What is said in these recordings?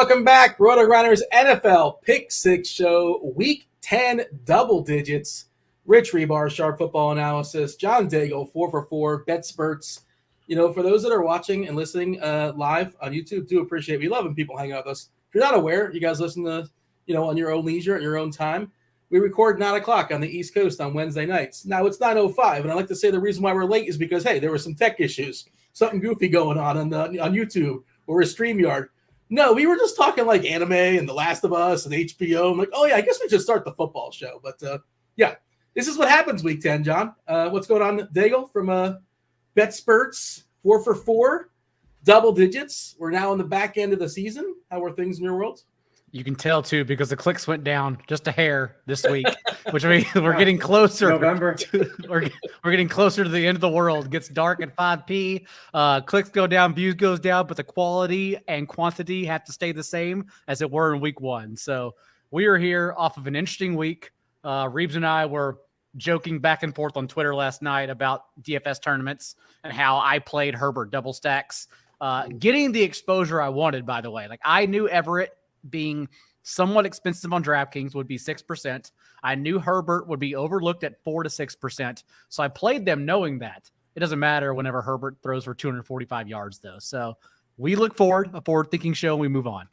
welcome back. RotoGrinders NFL Pick 6 show, Week 10 double digits. Rich Hribar, Sharp Football Analysis. John Daigle, 4 for 4, Bet Spurts. You know, for those that are watching and listening live on YouTube, do appreciate it. We love when people hang out with us. If you're not aware, you guys listen to, on your own leisure, at your own time. We record 9 o'clock on the East Coast on Wednesday nights. Now, it's 9:05, and I like to say the reason why we're late is because, hey, there were some tech issues, something goofy going on YouTube or a StreamYard. No, we were just talking like anime and The Last of Us and HBO. I'm like, oh, yeah, I guess we should start the football show. But, yeah, this is what happens Week 10, John. What's going on, Daigle, from Bet Spurts, 4 for 4, double digits. We're now in the back end of the season. How are things in your world? You can tell, too, because the clicks went down just a hair this week, which means we're getting closer. November. We're getting closer to the end of the world. It gets dark at 5 p. Clicks go down, views goes down, but the quality and quantity have to stay the same as it were in week 1. So we are here off of an interesting week. Reeves and I were joking back and forth on Twitter last night about DFS tournaments and how I played Hribar double stacks. Getting the exposure I wanted, by the way. Like, I knew Everett being somewhat expensive on DraftKings would be 6%. I knew Herbert would be overlooked at 4 to 6%. So I played them knowing that. It doesn't matter whenever Herbert throws for 245 yards, though. So we look forward, a forward-thinking show, and we move on.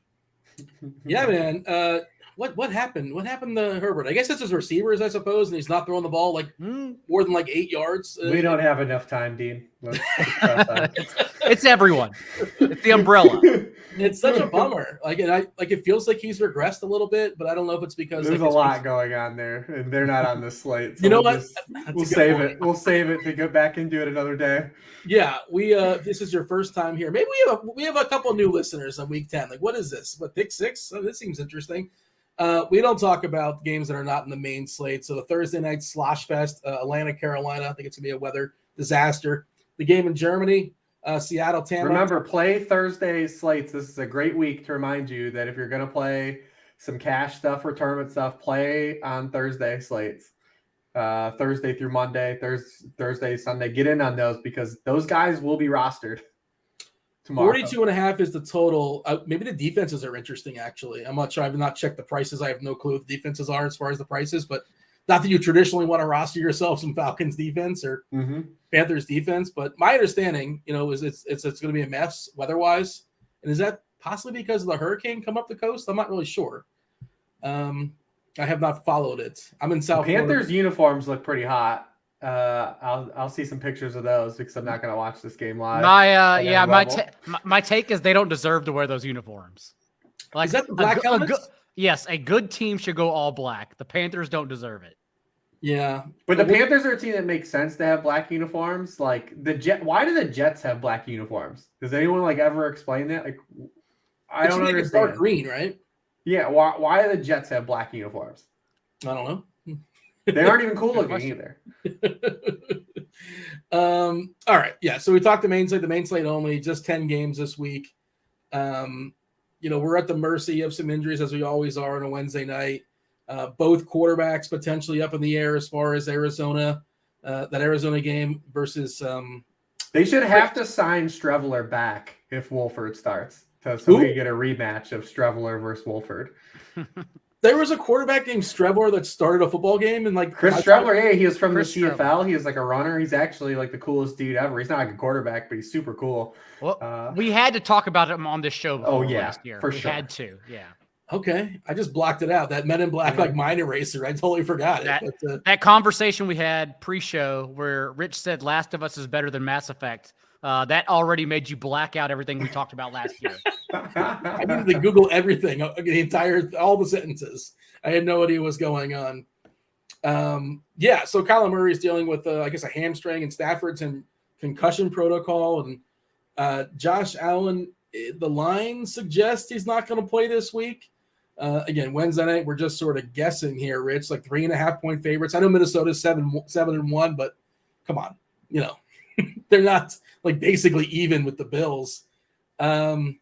Yeah, man. What happened? What happened to Herbert? I guess it's his receivers, I suppose, and he's not throwing the ball more than 8 yards. We don't have enough time, Dean. It's everyone. It's the umbrella. It's such a bummer. It feels like he's regressed a little bit, but I don't know if it's because there's a lot going on there, and they're not on this slate. So you know what? We'll save it. We'll save it to get back into it another day. Yeah, we this is your first time here. Maybe we have a couple new listeners on week 10. Like, what is this? What, pick 6? Oh, this seems interesting. We don't talk about games that are not in the main slate. So the Thursday night slosh fest, Atlanta, Carolina. I think it's gonna be a weather disaster. The game in Germany. Seattle, Tampa. Remember, play Thursday slates. This is a great week to remind you that if you're going to play some cash stuff or tournament stuff, play on Thursday slates. Thursday through Monday, Thursday, Sunday. Get in on those because those guys will be rostered tomorrow. 42.5 is the total. Maybe the defenses are interesting, actually. I'm not sure. I've not checked the prices. I have no clue what the defenses are as far as the prices, but not that you traditionally want to roster yourself some Falcons defense or Panthers defense, but my understanding, is it's going to be a mess weather-wise. And is that possibly because of the hurricane come up the coast? I'm not really sure. I have not followed it. I'm in South Panthers Florida. Uniforms look pretty hot. I'll see some pictures of those because I'm not going to watch this game live. My take is they don't deserve to wear those uniforms. Like, is that the black helmets? Yes, a good team should go all black. The Panthers don't deserve it. Yeah. But the Panthers are a team that makes sense to have black uniforms. Like why do the Jets have black uniforms? Does anyone ever explain that? I don't understand. It's dark green, right? Yeah, why do the Jets have black uniforms? I don't know. They aren't even cool looking either. All right. Yeah, so we talked the main slate only, just 10 games this week. We're at the mercy of some injuries, as we always are on a Wednesday night. Both quarterbacks potentially up in the air as far as Arizona, that Arizona game versus. They should have to sign Streveler back if Wolford starts, so we get a rematch of Streveler versus Wolford. There was a quarterback named Streveler that started a football game and Chris Streveler. Yeah, he was from the CFL. He was a runner. He's actually the coolest dude ever. He's not a quarterback, but he's super cool. Well, we had to talk about him on this show before last year. For sure. We had to, yeah. Okay, I just blocked it out. That Men in Black mind eraser. I totally forgot it. That conversation we had pre-show where Rich said Last of Us is better than Mass Effect. That already made you black out everything we talked about last year. I needed to Google everything, all the sentences. I had no idea what was going on. So Kyler Murray is dealing with, a hamstring, and Stafford's in concussion protocol, and Josh Allen, the line suggests he's not going to play this week. Again, Wednesday night, we're just sort of guessing here, Rich, 3.5-point favorites. I know Minnesota's 7-1, but come on, they're not basically even with the Bills. And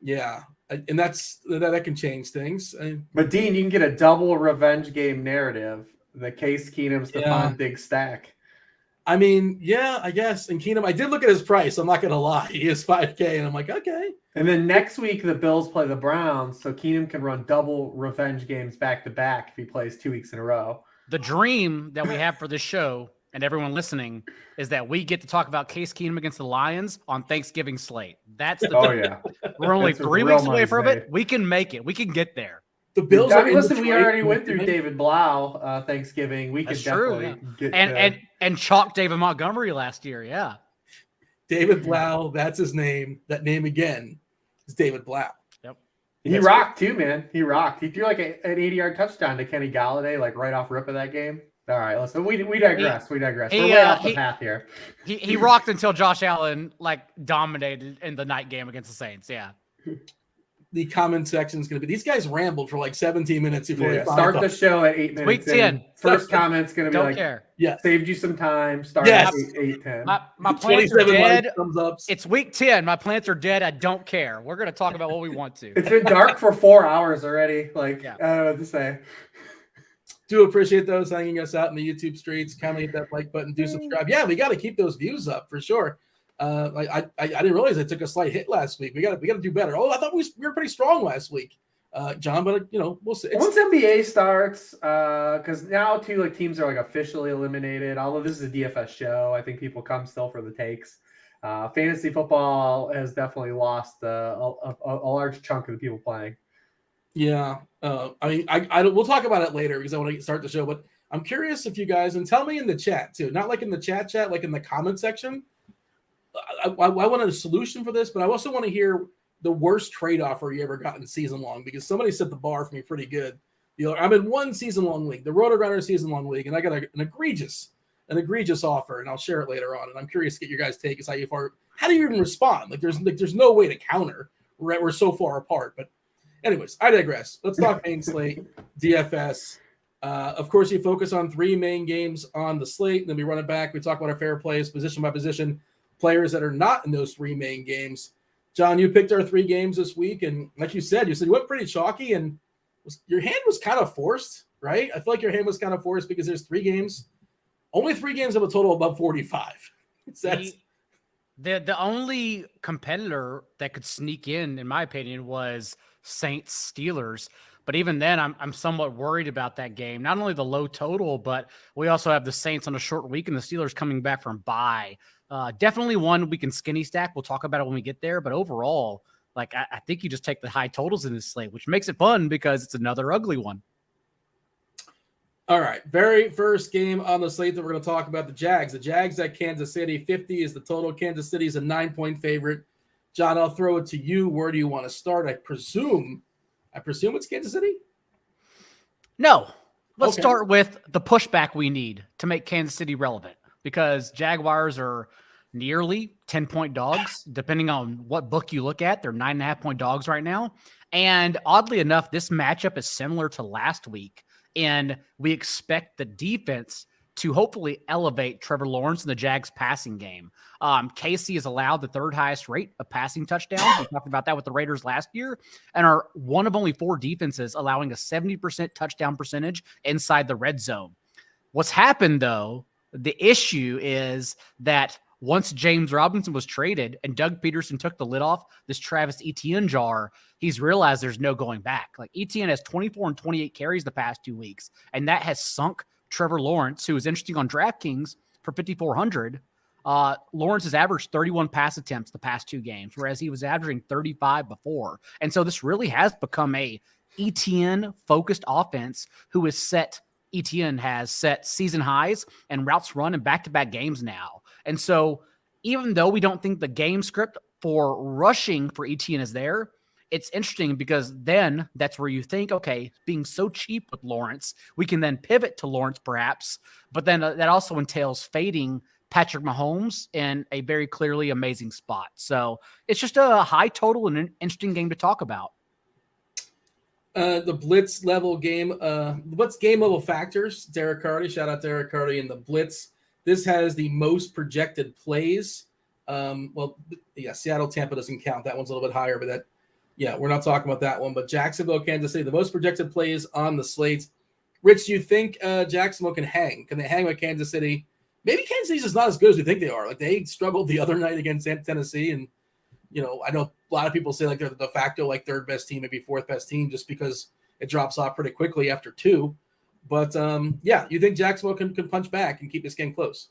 that can change things. But Dean, you can get a double revenge game narrative. The Case Keenum Stephon Diggs stack. I mean, yeah, I guess. And Keenum, I did look at his price. I'm not going to lie. He is $5K, and I'm like, okay. And then next week, the Bills play the Browns, so Keenum can run double revenge games back-to-back if he plays 2 weeks in a row. The dream that we have for this show and everyone listening is that we get to talk about Case Keenum against the Lions on Thanksgiving slate. That's the yeah. We're only That's a 3 real weeks away money from slate. it. We can make it. We can get there. The Bills I are mean, in listen, we Detroit. already went through David Blau Thanksgiving. We could That's true, definitely get And chalk David Montgomery last year. Yeah. David Blau, that's his name. That name again is David Blau. He rocked too, man. He rocked. He threw like an 80-yard touchdown to Kenny Galladay, like right off rip of that game. All right, listen, we digress. We digress. We're way off the path here. He rocked until Josh Allen dominated in the night game against the Saints. Yeah. The comment section is going to be, these guys rambled for like 17 minutes before they start the show at 8 minutes. Week 10. First comment's going to be Don't like, care. Yeah, saved you some time. Start at 8:10. My plants are dead. Thumbs ups. It's week 10. My plants are dead. I don't care. We're going to talk about what we want to. It's been dark for 4 hours already. I don't know what to say. Do appreciate those hanging us out in the YouTube streets. Kindly hit that like button. Do subscribe. Yeah, we got to keep those views up for sure. I didn't realize I took a slight hit last week. We got to do better. Oh, I thought we were pretty strong last week, John. But we'll see. Once NBA starts, because now too, teams are officially eliminated. Although this is a DFS show, I think people come still for the takes. Fantasy football has definitely lost a large chunk of the people playing. Yeah, we'll talk about it later because I want to start the show. But I'm curious if you guys, and tell me in the chat too, not like in the chat, like in the comment section. I want a solution for this, but I also want to hear the worst trade offer you ever got in season long, because somebody set the bar for me pretty good. I'm in one season long league, the RotoGrinders season long league, and I got an egregious offer, and I'll share it later on. And I'm curious to get your guys' take. Is how do you even respond? There's no way to counter. We're so far apart. But anyways, I digress. Let's talk main slate, DFS. Of course, you focus on 3 main games on the slate, and then we run it back. We talk about our fair plays, position by position, players that are not in those 3 main games. John, you picked our 3 games this week, and like you said you went pretty chalky, and your hand was kind of forced, right? I feel like your hand was kind of forced because there's 3 games. Only 3 games have a total above 45. The only competitor that could sneak in my opinion, was Saints Steelers. But even then, I'm somewhat worried about that game. Not only the low total, but we also have the Saints on a short week and the Steelers coming back from bye. Definitely one we can skinny stack. We'll talk about it when we get there. But overall, I think you just take the high totals in this slate, which makes it fun because it's another ugly one. All right. Very first game on the slate that we're going to talk about, the Jags. The Jags at Kansas City. 50 is the total. Kansas City is a 9-point favorite. John, I'll throw it to you. Where do you want to start? I presume it's Kansas City? No. Let's start with the pushback we need to make Kansas City relevant, because Jaguars are nearly 10-point dogs, depending on what book you look at. They're 9.5-point dogs right now. And oddly enough, this matchup is similar to last week, and we expect the defense to hopefully elevate Trevor Lawrence in the Jags passing game. KC has allowed the 3rd highest rate of passing touchdowns. We talked about that with the Raiders last year, and are one of only 4 defenses allowing a 70% touchdown percentage inside the red zone. What's happened, though, the issue is that once James Robinson was traded and Doug Peterson took the lid off this Travis Etienne jar, he's realized there's no going back. Etienne has 24 and 28 carries the past 2 weeks, and that has sunk Trevor Lawrence, who is interesting on DraftKings for 5,400. Lawrence has averaged 31 pass attempts the past 2 games, whereas he was averaging 35 before. And so this really has become a Etienne-focused offense Etienne has set season highs and routes run in back-to-back games now. And so even though we don't think the game script for rushing for Etienne is there, it's interesting because then that's where you think, okay, being so cheap with Lawrence, we can then pivot to Lawrence perhaps, but then that also entails fading Patrick Mahomes in a very clearly amazing spot. So it's just a high total and an interesting game to talk about. The blitz level game, what's game level factors? Derek Carty, shout out Derek Carty in the blitz. This has the most projected plays. Seattle, Tampa doesn't count. That one's a little bit higher, but we're not talking about that one. But Jacksonville, Kansas City, the most projected plays on the slate. Rich, do you think Jacksonville can hang? Can they hang with Kansas City? Maybe Kansas City's just not as good as we think they are. They struggled the other night against Tennessee, and I know a lot of people say like they're the de facto like third best team, maybe fourth best team, just because it drops off pretty quickly after 2. But yeah, you think Jacksonville can punch back and keep this game close?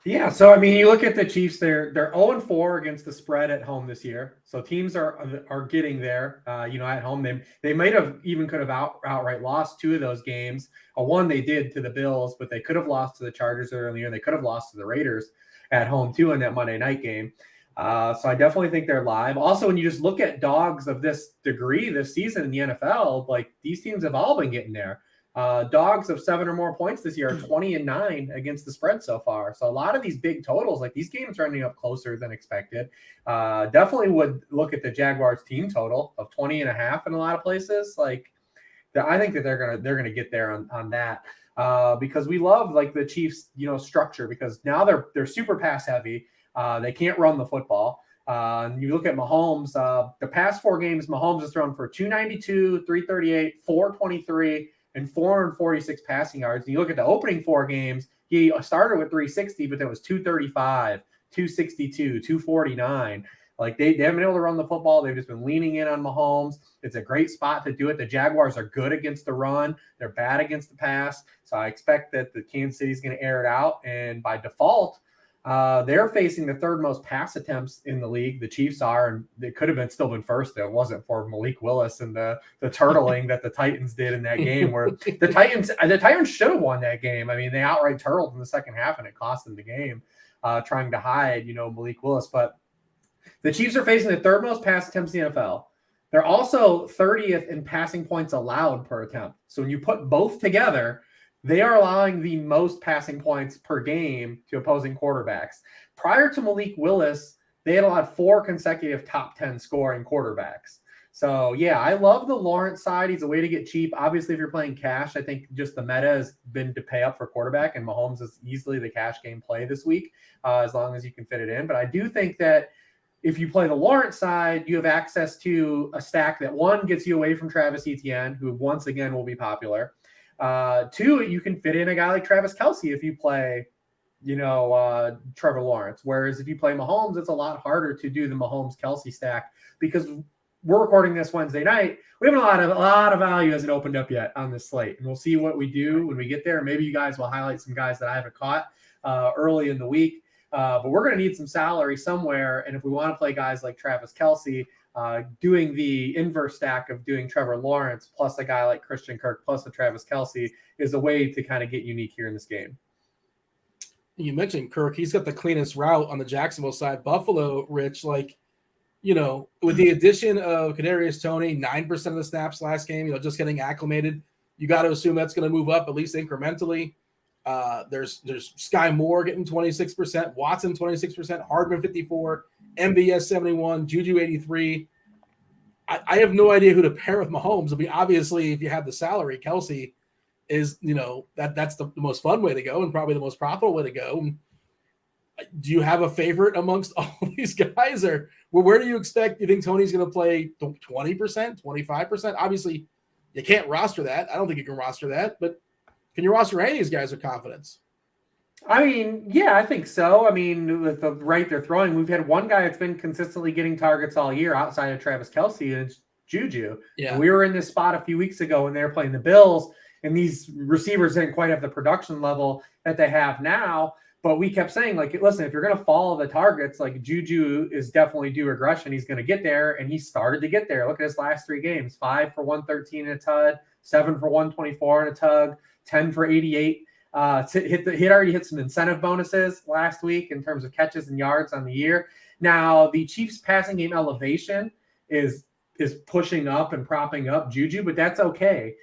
Yeah, so I mean, you look at the Chiefs; they're 0-4 against the spread at home this year. So teams are getting there. At home they might have even could have outright lost 2 of those games. One they did to the Bills, but they could have lost to the Chargers earlier. They could have lost to the Raiders at home too in that Monday night game. So I definitely think they're live. Also, when you just look at dogs of this degree this season in the NFL, like these teams have all been getting there. Dogs of 7 or more points this year are 20-9 against the spread so far. So a lot of these big totals, like these games are ending up closer than expected. Definitely would look at the Jaguars team total of 20.5 in a lot of places. Like I think that they're gonna get there on that because we love like the Chiefs, structure because now they're super pass heavy. They can't run the football. And you look at Mahomes, the past 4 games, Mahomes has thrown for 292, 338, 423. And 446 passing yards. And you look at the opening 4 games, he started with 360, but then it was 235, 262, 249. Like they haven't been able to run the football. They've just been leaning in on Mahomes. It's a great spot to do it. The Jaguars are good against the run. They're bad against the pass. So I expect that the Kansas City is going to air it out. And by default, they're facing the 3rd most pass attempts in the league. The Chiefs are, and they could have still been first. It wasn't for Malik Willis and the turtling that the Titans did in that game, where the Titans should have won that game. I mean, they outright turtled in the second half, and it cost them the game, trying to hide, Malik Willis. But the Chiefs are facing the 3rd most pass attempts in the NFL. They're also 30th in passing points allowed per attempt. So when you put both together, they are allowing the most passing points per game to opposing quarterbacks. Prior to Malik Willis, they had allowed 4 consecutive top 10 scoring quarterbacks. So, yeah, I love the Lawrence side. He's a way to get cheap. Obviously, if you're playing cash, I think just the meta has been to pay up for quarterback, and Mahomes is easily the cash game play this week, as long as you can fit it in. But I do think that if you play the Lawrence side, you have access to a stack that, 1, gets you away from Travis Etienne, who once again will be popular. 2, you can fit in a guy like Travis Kelce if you play, Trevor Lawrence. Whereas if you play Mahomes, it's a lot harder to do the Mahomes-Kelce stack because we're recording this Wednesday night. We have a lot of value hasn't opened up yet on this slate, and we'll see what we do when we get there. Maybe you guys will highlight some guys that I haven't caught early in the week. But we're going to need some salary somewhere, and if we want to play guys like Travis Kelce, doing the inverse stack of doing Trevor Lawrence plus a guy like Christian Kirk plus a Travis Kelce is a way to kind of get unique here in this game. You mentioned Kirk. He's got the cleanest route on the Jacksonville side. Buffalo, Rich, with the addition of Kadarius Toney, 9% of the snaps last game, just getting acclimated, you got to assume that's going to move up at least incrementally. There's Sky Moore getting 26%, Watson 26%, Hardman 54%, MVS 71%, Juju 83%. I have no idea who to pair with Mahomes. I mean, obviously, if you have the salary, Kelce is, that's the most fun way to go and probably the most profitable way to go. Do you have a favorite amongst all these guys, or where do you expect? You think Tony's going to play 20%, 25%? Obviously, you can't roster that. I don't think you can roster that, but can you roster any of these guys with confidence? I mean, yeah, I think so. I mean, with the rate they're throwing, we've had one guy that's been consistently getting targets all year outside of Travis Kelce, and it's Juju. Yeah. We were in this spot a few weeks ago when they were playing the Bills, and these receivers didn't quite have the production level that they have now. But we kept saying, listen, if you're going to follow the targets, Juju is definitely due regression. He's going to get there, and he started to get there. Look at his last 3 games: 5 for 113 in a tug, 7 for 124 in a tug, 10 for 88. He already hit some incentive bonuses last week in terms of catches and yards on the year. Now, the Chiefs' passing game elevation is pushing up and propping up Juju, but that's okay.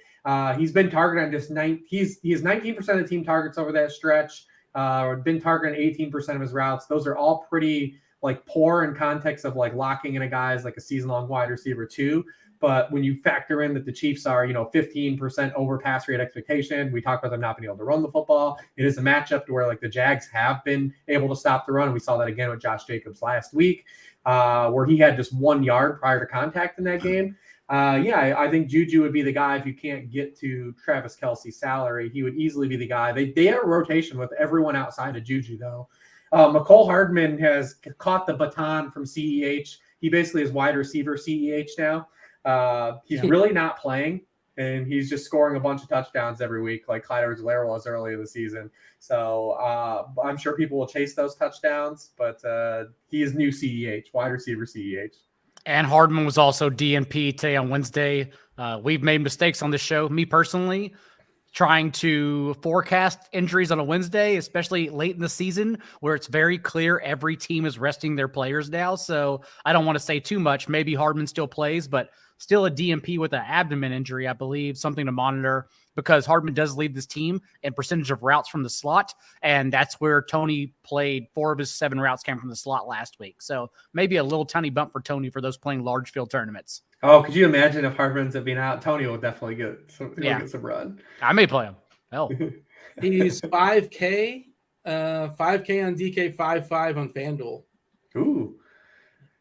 He's been targeted on just he has 19% of the team targets over that stretch. Been targeting 18% of his routes. Those are all pretty poor in context of locking in a guy's a season-long wide receiver too. But when you factor in that the Chiefs are, 15% over pass rate expectation, we talked about them not being able to run the football. It is a matchup to where the Jags have been able to stop the run. We saw that again with Josh Jacobs last week, where he had just 1 yard prior to contact in that game. I think Juju would be the guy if you can't get to Travis Kelce's salary. He would easily be the guy. They have a rotation with everyone outside of Juju, though. McCole Hardman has caught the baton from CEH. he basically is wide receiver CEH now. He's really not playing, and he's just scoring a bunch of touchdowns every week, like Clyde Edwards-Helaire was early in the season. So I'm sure people will chase those touchdowns, but he is new CEH, wide receiver CEH. And Hardman was also DNP today on Wednesday. We've made mistakes on this show. Me personally, trying to forecast injuries on a Wednesday, especially late in the season where it's very clear every team is resting their players now. So I don't want to say too much. Maybe Hardman still plays, but still a DNP with an abdomen injury, I believe, something to monitor because Hardman does lead this team in percentage of routes from the slot. And that's where Tony played 4 of his 7 routes came from the slot last week. So maybe a little tiny bump for Tony for those playing large field tournaments. Oh, could you imagine if Hardman ends up being out? Tony will definitely get some run. I may play him. Hell. He's 5K, 5K on DK, 5.5 on Fanduel. Ooh.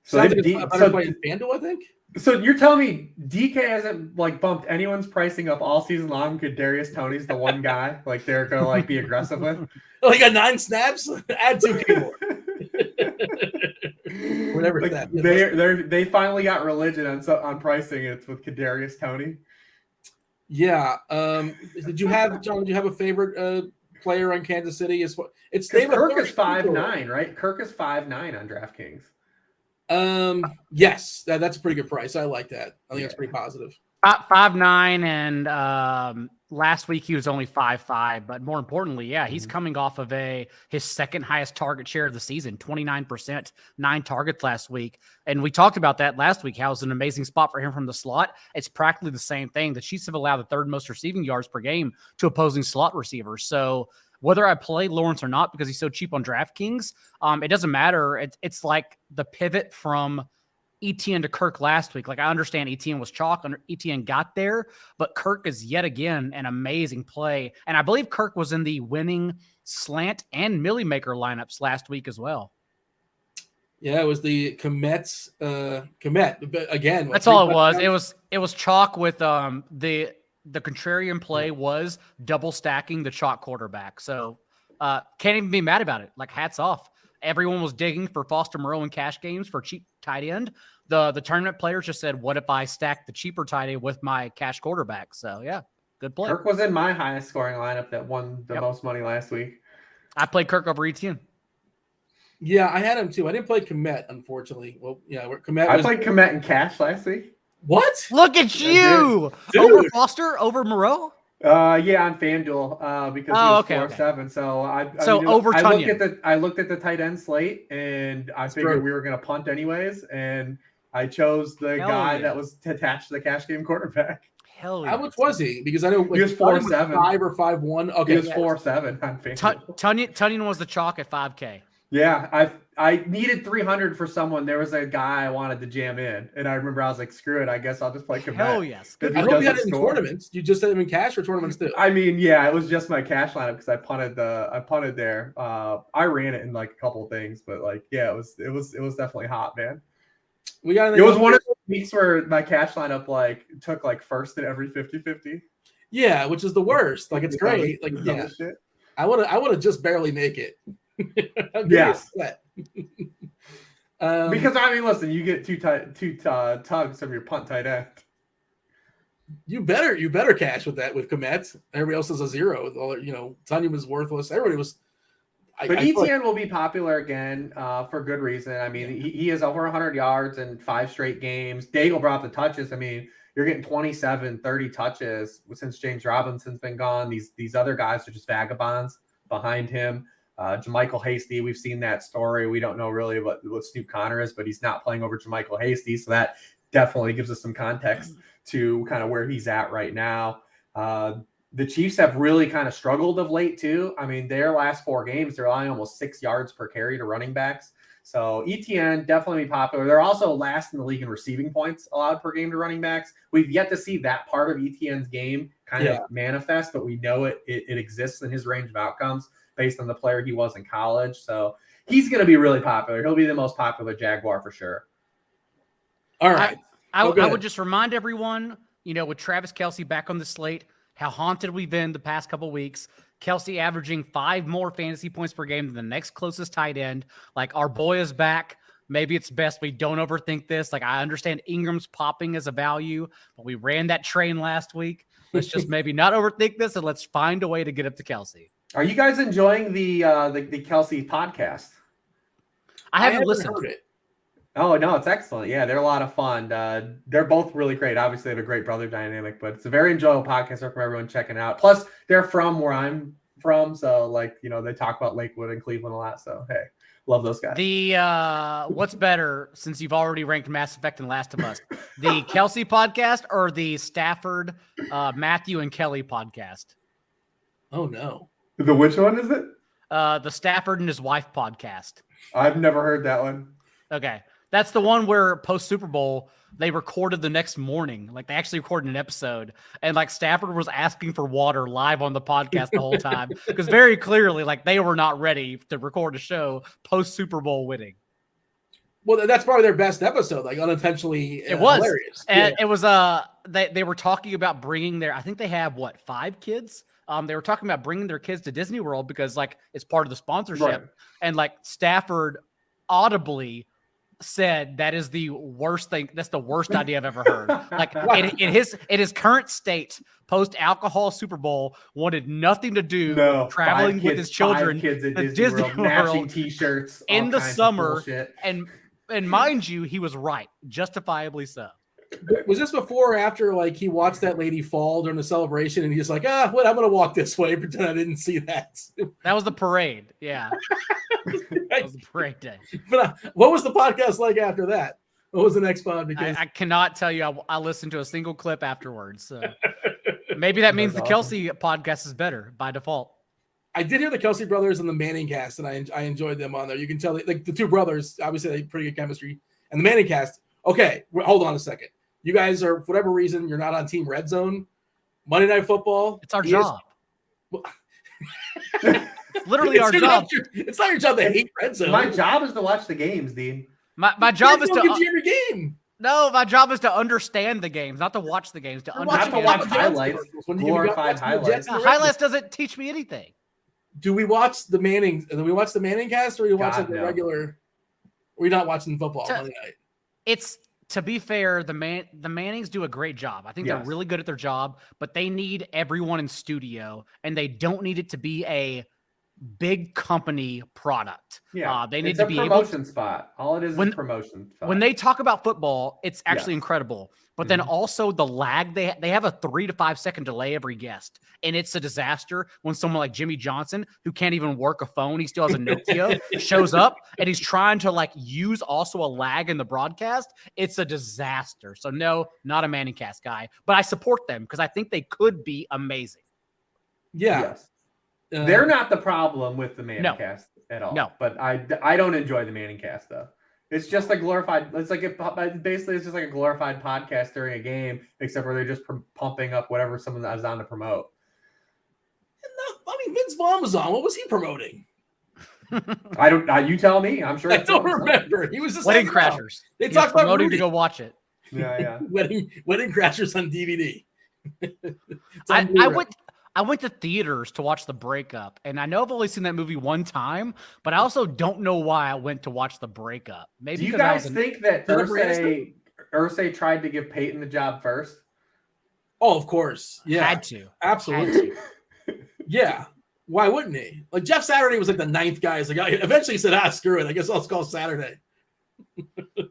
So playing Fanduel, I think. So you're telling me DK hasn't like bumped anyone's pricing up all season long? Could Darius Toney's the one guy like they're gonna like be aggressive with? Like got 9 snaps, add 2K more. Whatever like that. They finally got religion on pricing. It's with Kadarius Toney. Yeah. Did you have John? Did you have a favorite player on Kansas City? It's Kirk is 5'9", right? Kirk is 5'9" on DraftKings. Yes, that's a pretty good price. I like that. I think that's pretty positive. 5'9", and last week he was only 5'5", but more importantly, he's coming off of his second highest target share of the season, 29%, 9 targets last week. And we talked about that last week, how it's an amazing spot for him from the slot. It's practically the same thing. The Chiefs have allowed the 3rd most receiving yards per game to opposing slot receivers. So whether I play Lawrence or not, because he's so cheap on DraftKings, it doesn't matter. It's like the pivot from Etienne to Kirk last week. Like, I understand Etienne was chalk, and Etienne got there, but Kirk is yet again an amazing play. And I believe Kirk was in the winning slant and Millie Maker lineups last week as well. Yeah, it was the Komet. But again, that's all it was. It was chalk with the contrarian play was double stacking the chalk quarterback. So can't even be mad about it. Like, hats off. Everyone was digging for Foster Moreau and cash games for cheap tight end. The tournament players just said, what if I stack the cheaper tight end with my cash quarterback? So, yeah, good play. Kirk was in my highest scoring lineup that won the most money last week. I played Kirk over Etienne. Yeah, I had him too. I didn't play Komet, unfortunately. Well, yeah, I played Komet in cash last week. What? Look at you! Over Foster, over Moreau? Yeah, on FanDuel because he was 4-7. So over Tunyon. I looked at the tight end slate, and I figured we were going to punt anyways, and I chose the guy that was attached to the cash game quarterback. Hell yeah! How much was he? Because I know he was 4-7, 5 or 5-1. Okay, he was 4-7 on FanDuel. Tunyon was the chalk at 5K. Yeah, I needed 300 for someone. There was a guy I wanted to jam in, and I remember I was like, "Screw it, I guess I'll just play Komet." Hell yes! I hope you had it in tournaments. You just had him in cash or tournaments too? I mean, yeah, it was just my cash lineup because I punted there. I ran it in like a couple of things, but like, yeah, it was definitely hot, man. It was one of those weeks where my cash lineup like took like first in every 50-50. Yeah, which is the worst. Like, it's great. Like, yeah, I would have just barely make it. Yes. Because I mean, listen, you get two tugs from your punt tight end. You better cash with that with Komet. Everybody else is a 0. Tunyon was worthless. Everybody was. But Etienne will be popular again for good reason. I mean, he has over 100 yards in 5 straight games. Daigle brought the touches. I mean, you're getting 27, 30 touches since James Robinson's been gone. These other guys are just vagabonds behind him. JaMychal Hasty, we've seen that story. We don't know really what Snoop Connor is, but he's not playing over JaMychal Hasty, so that definitely gives us some context to kind of where he's at right now. The Chiefs have really kind of struggled of late too. I mean, their last 4 games, they're allowing almost 6 yards per carry to running backs. So Etienne definitely be popular. They're also last in the league in receiving points allowed per game to running backs. We've yet to see that part of Etienne's game kind of manifest, but we know it exists in his range of outcomes based on the player he was in college. So he's going to be really popular. He'll be the most popular Jaguar for sure. All right. I would just remind everyone, with Travis Kelce back on the slate, how haunted we've been the past couple of weeks. Kelce averaging 5 more fantasy points per game than the next closest tight end. Like, our boy is back. maybe it's best we don't overthink this. Like, I understand Ingram's popping as a value, but we ran that train last week. Let's just maybe not overthink this, and let's find a way to get up to Kelsey. Are you guys enjoying the Kelsey podcast? I haven't listened. Heard it. Oh, no, it's excellent. Yeah, they're a lot of fun. They're both really great. Obviously, they have a great brother dynamic, but it's a very enjoyable podcast. I recommend everyone checking it out. Plus, they're from where I'm from, so like, they talk about Lakewood and Cleveland a lot. So hey, love those guys. The what's better, since you've already ranked Mass Effect and Last of Us, the Kelsey podcast or the Stafford, Matthew and Kelly podcast? Oh no, The which one is it? The Stafford and his wife podcast. I've never heard that one. Okay. That's the one where post Super Bowl, they recorded the next morning. Like, they actually recorded an episode, and like Stafford was asking for water live on the podcast the whole time, because very clearly, like, they were not ready to record a show post Super Bowl winning. Well, that's probably their best episode, like unintentionally. It was hilarious. And it was they were talking about bringing their, I think they have 5 kids. They were talking about bringing their kids to Disney World because like it's part of the sponsorship, Right. and like Stafford audibly said that is the worst thing. That's the worst idea I've ever heard. Like in his current state, post alcohol Super Bowl, wanted nothing to do traveling with his children to Disney World, matching World T-shirts in the summer, and and mind you, he was right, justifiably so. Was this before or after like he watched that lady fall during the celebration and he's like, what? I'm gonna walk this way, pretend I didn't see that. That was the parade. Yeah. That was the parade day. But what was the podcast like after that? What was the next pod? Because I cannot tell you. I listened to a single clip afterwards. So maybe that means the Kelsey podcast is better by default. I did hear the Kelsey brothers and the Manning cast, and I enjoyed them on there. You can tell like the two brothers, obviously they have pretty good chemistry. And the Manning cast, okay, hold on a second. You guys are, for whatever reason, you're not on Team Red Zone. Monday Night Football. It's our job. It's literally our job. It's not your job to hate Red Zone. My job is to watch the games, Dean. My job is to every game. No, my job is to understand the games, not to watch the games. To understand. Not to watch highlights. Glorified highlights. Highlights doesn't teach me anything. Do we watch the Manning? Do we watch the Manning cast, or do we watch the regular? We're not watching football Monday night. It's, to be fair, the Mannings do a great job. I think they're really good at their job, but they need everyone in studio, and they don't need it to be a big company product. Yeah, they need it's to a be promotion spot. All it is promotion spot. When they talk about football, it's actually incredible. But then also the lag, they have a 3 to 5 second delay every guest. And it's a disaster when someone like Jimmy Johnson, who can't even work a phone, he still has a Nokia, shows up and he's trying to like use also a lag in the broadcast. It's a disaster. So no, not a Manning cast guy, but I support them because I think they could be amazing. Yeah. Yes. They're not the problem with the Manning cast at all. No. But I don't enjoy the Manning cast though. It's just a glorified. It's like basically it's just like a glorified podcast during a game, except where they're just pumping up whatever someone is on to promote. I mean, Vince Vaughn was on. What was he promoting? I don't. You tell me. I'm sure. I don't remember. He was just Wedding Crashers. They talked about promoting to go watch it. Yeah. Wedding Crashers on DVD. I went to theaters to watch The Breakup, and I know I've only seen that movie one time, but I also don't know why I went to watch The Breakup. Maybe do you guys think that Irsay tried to give Peyton the job first? Oh, of course. Yeah. Had to. Absolutely. Yeah. Why wouldn't he? Like Jeff Saturday was like the 9th guy. He's like, eventually he said, screw it. I guess I'll call Saturday.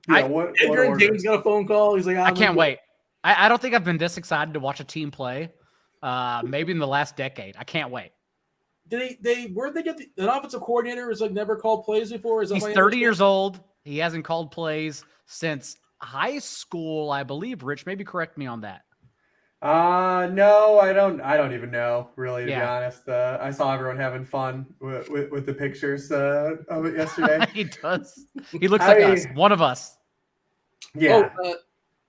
Adrian James got a phone call. He's like, I can't wait. I don't think I've been this excited to watch a team play. Maybe in the last decade. I can't wait. Where'd they get an offensive coordinator who's like never called plays before? He's 30 years old. He hasn't called plays since high school, I believe. Rich, maybe correct me on that. No, I don't even know, really, to be honest. I saw everyone having fun with the pictures of it yesterday. He does. He looks like us, one of us. Yeah.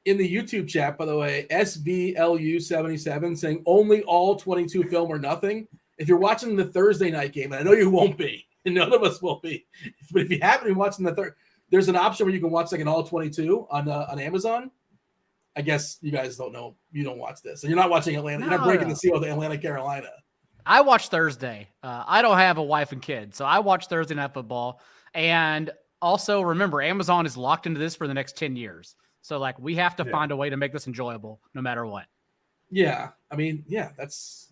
In the YouTube chat, by the way, SVLU77 saying only all 22 film or nothing. If you're watching the Thursday night game, and I know you won't be, and none of us will be, but if you happen to be watching there's an option where you can watch like an all 22 on Amazon. I guess you guys don't know. You don't watch this, and you're not watching Atlanta. You're not breaking the seal with Atlanta, Carolina. I watch Thursday. I don't have a wife and kids, so I watch Thursday Night Football. And also remember, Amazon is locked into this for the next 10 years. So like we have to find a way to make this enjoyable no matter what. Yeah. It's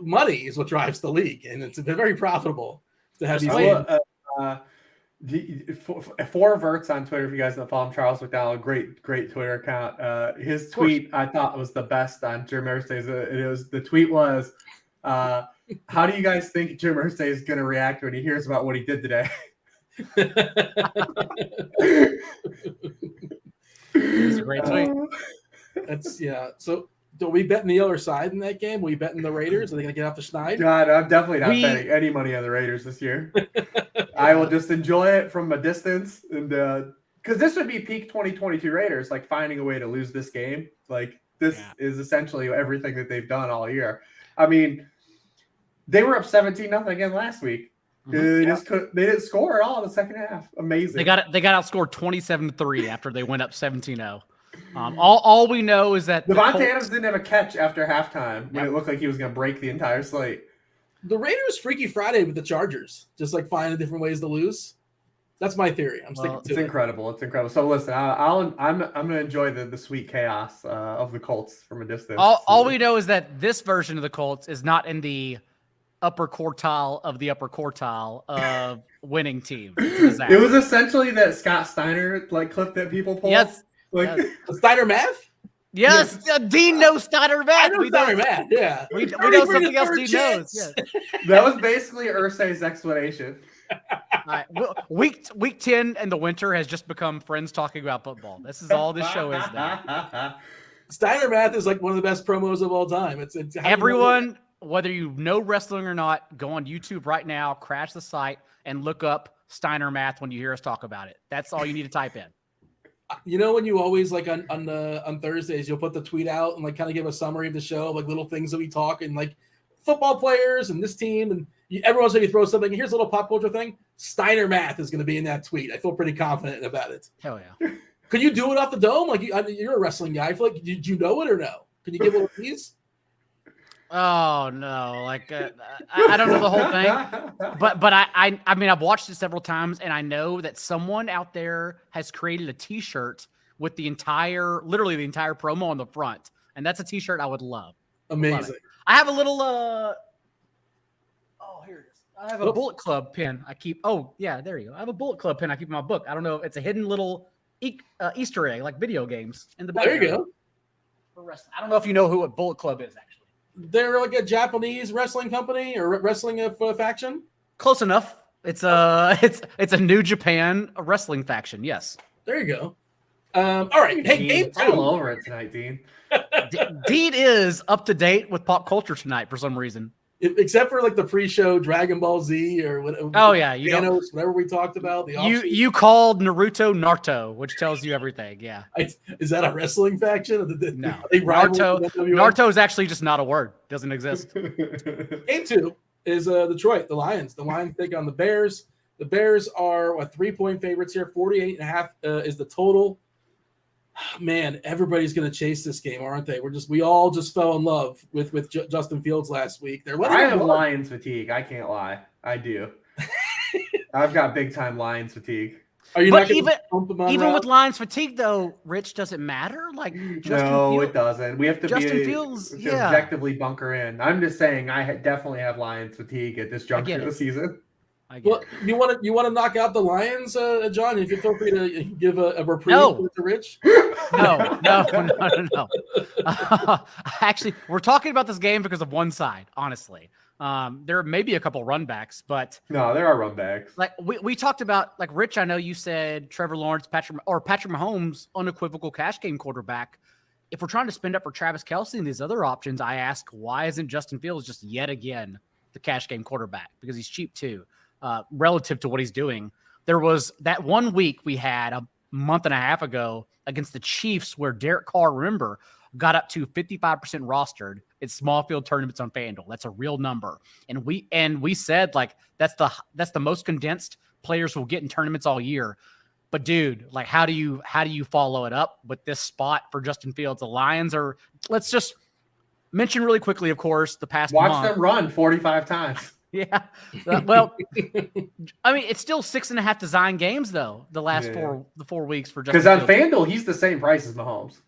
money is what drives the league, and it's very profitable to have these games. Four Verts on Twitter, if you guys don't follow him, Charles McDowell, great Twitter account. His tweet I thought was the best on Jim Irsay's. The tweet was, how do you guys think Jim Irsay is going to react when he hears about what he did today? It's a great tweet. So are we betting the other side in that game? Are we betting the Raiders? Are they going to get off the schneid? God, I'm definitely not betting any money on the Raiders this year. I will just enjoy it from a distance, and because this would be peak 2022 Raiders, like finding a way to lose this game. Like this is essentially everything that they've done all year. I mean, they were up 17-0 again last week. They didn't score at all in the second half. Amazing. They got outscored 27-3 after they went up 17-0. All we know is that Devontae Adams didn't have a catch after halftime when it looked like he was going to break the entire slate. The Raiders Freaky Friday with the Chargers, just like finding different ways to lose. That's my theory. I'm sticking to it. It's incredible. It's incredible. So listen, I'm going to enjoy the sweet chaos of the Colts from a distance. All we know is that this version of the Colts is not in the upper quartile of the upper quartile of winning teams. It was essentially that Scott Steiner clip that people pulled. Yes. Steiner math? Yes. Dean knows Steiner math. I know Steiner math. Yeah. We know something else Dean knows. Yes. That was basically Irsay's explanation. All right. Week 10 in the winter has just become friends talking about football. This is all this show is now. Steiner math is like one of the best promos of all time. It's everyone, whether you know wrestling or not, go on YouTube right now, crash the site, and look up Steiner math when you hear us talk about it. That's all you need to type in. You know, when you always on Thursdays, you'll put the tweet out and kind of give a summary of the show, like little things that we talk and like football players and this team, and everyone's going to throw something. Here's a little pop culture thing. Steiner math is going to be in that tweet. I feel pretty confident about it. Hell yeah. Could you do it off the dome? Like you're a wrestling guy. I feel like, did you know it or no? Can you give a little piece? Oh no! I don't know the whole thing, but I mean I've watched it several times, and I know that someone out there has created a T-shirt with literally the entire promo on the front, and that's a T-shirt I would love. Amazing. I have a little here it is. I have a Bullet Club pin. I keep. Oh yeah, there you go. I have a Bullet Club pin I keep in my book. I don't know. It's a hidden little Easter egg, like video games in the back. There you go. For wrestling. I don't know if you know who a Bullet Club is actually. They're like a Japanese wrestling company or wrestling faction. Close enough. It's a New Japan wrestling faction. Yes. There you go. All right. Hey, game 2. All over it tonight, Dean. Dean is up to date with pop culture tonight for some reason. Except for like the pre-show Dragon Ball Z or whatever. Oh yeah, Thanos, whatever we talked about. You called Naruto Naruto, which tells you everything. Yeah. Is that a wrestling faction? No. Naruto is actually just not a word. Doesn't exist. Game 2 is Detroit, the Lions. The Lions take on the Bears. The Bears are 3-point favorites here. 48.5 is the total. Man, everybody's going to chase this game, aren't they? We all just fell in love with Justin Fields last week. I have Lions fatigue. I can't lie. I do. I've got big time Lions fatigue. Are you but not even with Lions fatigue though, Rich, does it matter? Like it doesn't. We have to Fields, objectively bunker in. I'm just saying I definitely have Lions fatigue at this juncture of the season. Well, you want to knock out the Lions, John? If you feel free to give a reprieve to Rich. No. Actually, we're talking about this game because of one side. Honestly, there may be a couple run backs, but no, there are run backs. Like we talked about, like Rich. I know you said Trevor Lawrence, Patrick Mahomes, unequivocal cash game quarterback. If we're trying to spend up for Travis Kelce and these other options, I ask, why isn't Justin Fields just yet again the cash game quarterback? Because he's cheap too. Relative to what he's doing. There was that 1 week we had a month and a half ago against the Chiefs where Derek Carr, remember, got up to 55% rostered in small field tournaments on FanDuel. That's a real number. And we said like that's the most condensed players will get in tournaments all year. But dude, like how do you follow it up with this spot for Justin Fields? The Lions let's just mention really quickly, of course, the past month. Watch them run 45 times. Yeah. Well, I mean, it's still 6.5 design games though. The last 4 weeks for Justin. Because on Fields. FanDuel, he's the same price as Mahomes.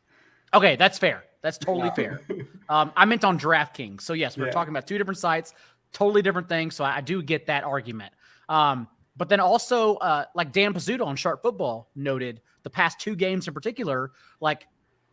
Okay, that's fair. That's totally fair. I meant on DraftKings. So yes, we're talking about two different sites, totally different things. So I do get that argument. But then also, like Dan Pizzuto on Sharp Football noted, the past 2 games in particular, like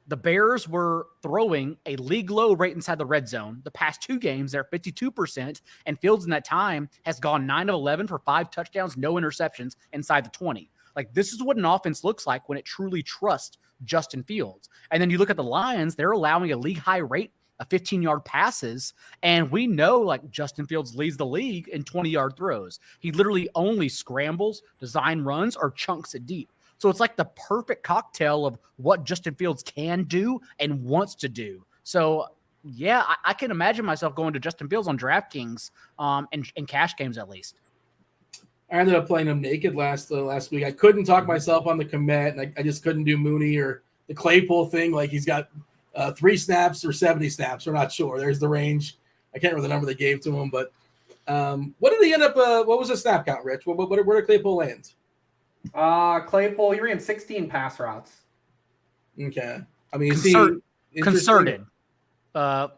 the Bears were throwing a league low rate inside the red zone. The past 2 games, they're 52%, and Fields in that time has gone 9 of 11 for 5 touchdowns, no interceptions inside the 20. Like, this is what an offense looks like when it truly trusts Justin Fields. And then you look at the Lions, they're allowing a league high rate of 15-yard passes. And we know, like, Justin Fields leads the league in 20-yard throws. He literally only scrambles, design runs, or chunks it deep. So it's like the perfect cocktail of what Justin Fields can do and wants to do. So, yeah, I can imagine myself going to Justin Fields on DraftKings in cash games at least. I ended up playing him naked last week. I couldn't talk myself on the commit, and I just couldn't do Mooney or the Claypool thing. Like, he's got 3 snaps or 70 snaps. We're not sure. There's the range. I can't remember the number they gave to him, but what did he end up? What was the snap count, Rich? Where did Claypool land? Claypool, he ran 16 pass routes. Okay. I mean, concerted.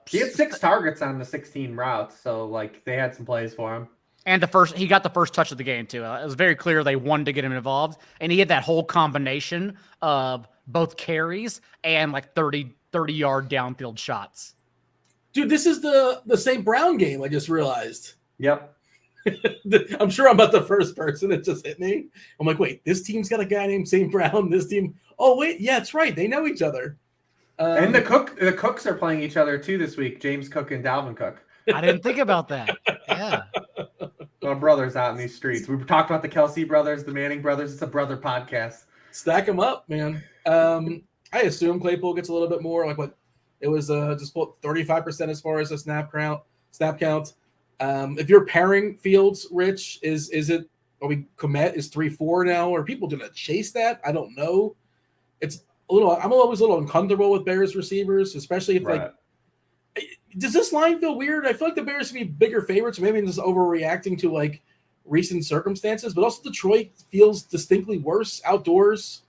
He had 6 targets on the 16 routes, so like they had some plays for him. And he got the first touch of the game too. It was very clear they wanted to get him involved, and he had that whole combination of both carries and like 30-yard downfield shots. Dude, this is the St. Brown game. I just realized. Yep. I'm sure I'm not the first person that just hit me. I'm like, wait, this team's got a guy named St. Brown. This team. Oh wait, yeah, that's right. They know each other. And the Cooks are playing each other too this week. James Cook and Dalvin Cook. I didn't think about that. Yeah. Our brothers out in these streets. We talked about the Kelsey brothers, the Manning brothers. It's a brother podcast. Stack them up, man. I assume Claypool gets a little bit more. Like what it was, just 35% as far as the snap count. If you're pairing Fields, Rich, is it? Komet is 3-4 now. Are people going to chase that? I don't know. It's a little. I'm always a little uncomfortable with Bears receivers, especially if like. Does this line feel weird? I feel like the Bears should be bigger favorites. Maybe I'm just overreacting to like recent circumstances, but also Detroit feels distinctly worse outdoors.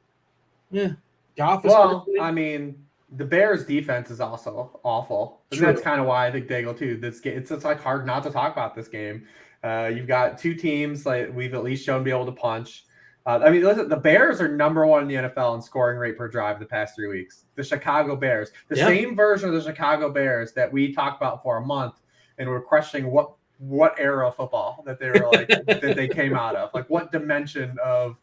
Yeah, Goff is. Well, I mean, the Bears' defense is also awful, and that's kind of why I think Daigle too. This game, it's like hard not to talk about this game. You've got 2 teams like we've at least shown to be able to punch. I mean, listen, the Bears are number 1 in the NFL in scoring rate per drive the past 3 weeks. The Chicago Bears, same version of the Chicago Bears that we talked about for a month, and we're questioning what era of football that they were like that they came out of, like what dimension of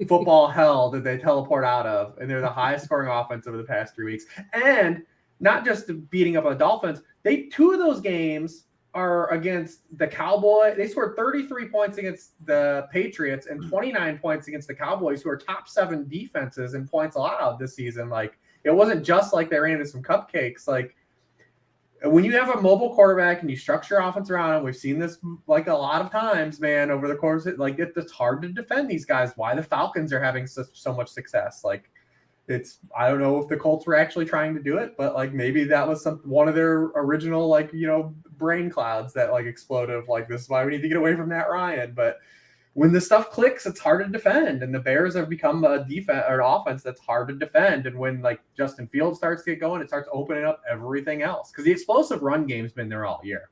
football hell did they teleport out of? And they're the highest scoring offense over the past 3 weeks, and not just beating up on the Dolphins. 2 of those games are against the Cowboys. They scored 33 points against the Patriots and 29 points against the Cowboys, who are top 7 defenses in points allowed this season. Like, it wasn't just like they ran into some cupcakes. Like, when you have a mobile quarterback and you structure your offense around him, we've seen this like a lot of times, man, over the course of like it's hard to defend these guys. Why the Falcons are having so much success. Like, I don't know if the Colts were actually trying to do it, but like maybe that was one of their original, like, brain clouds that like exploded of like, this is why we need to get away from Matt Ryan. But when the stuff clicks, it's hard to defend. And the Bears have become a defense or an offense that's hard to defend. And when like Justin Fields starts to get going, it starts opening up everything else. Because the explosive run game's been there all year.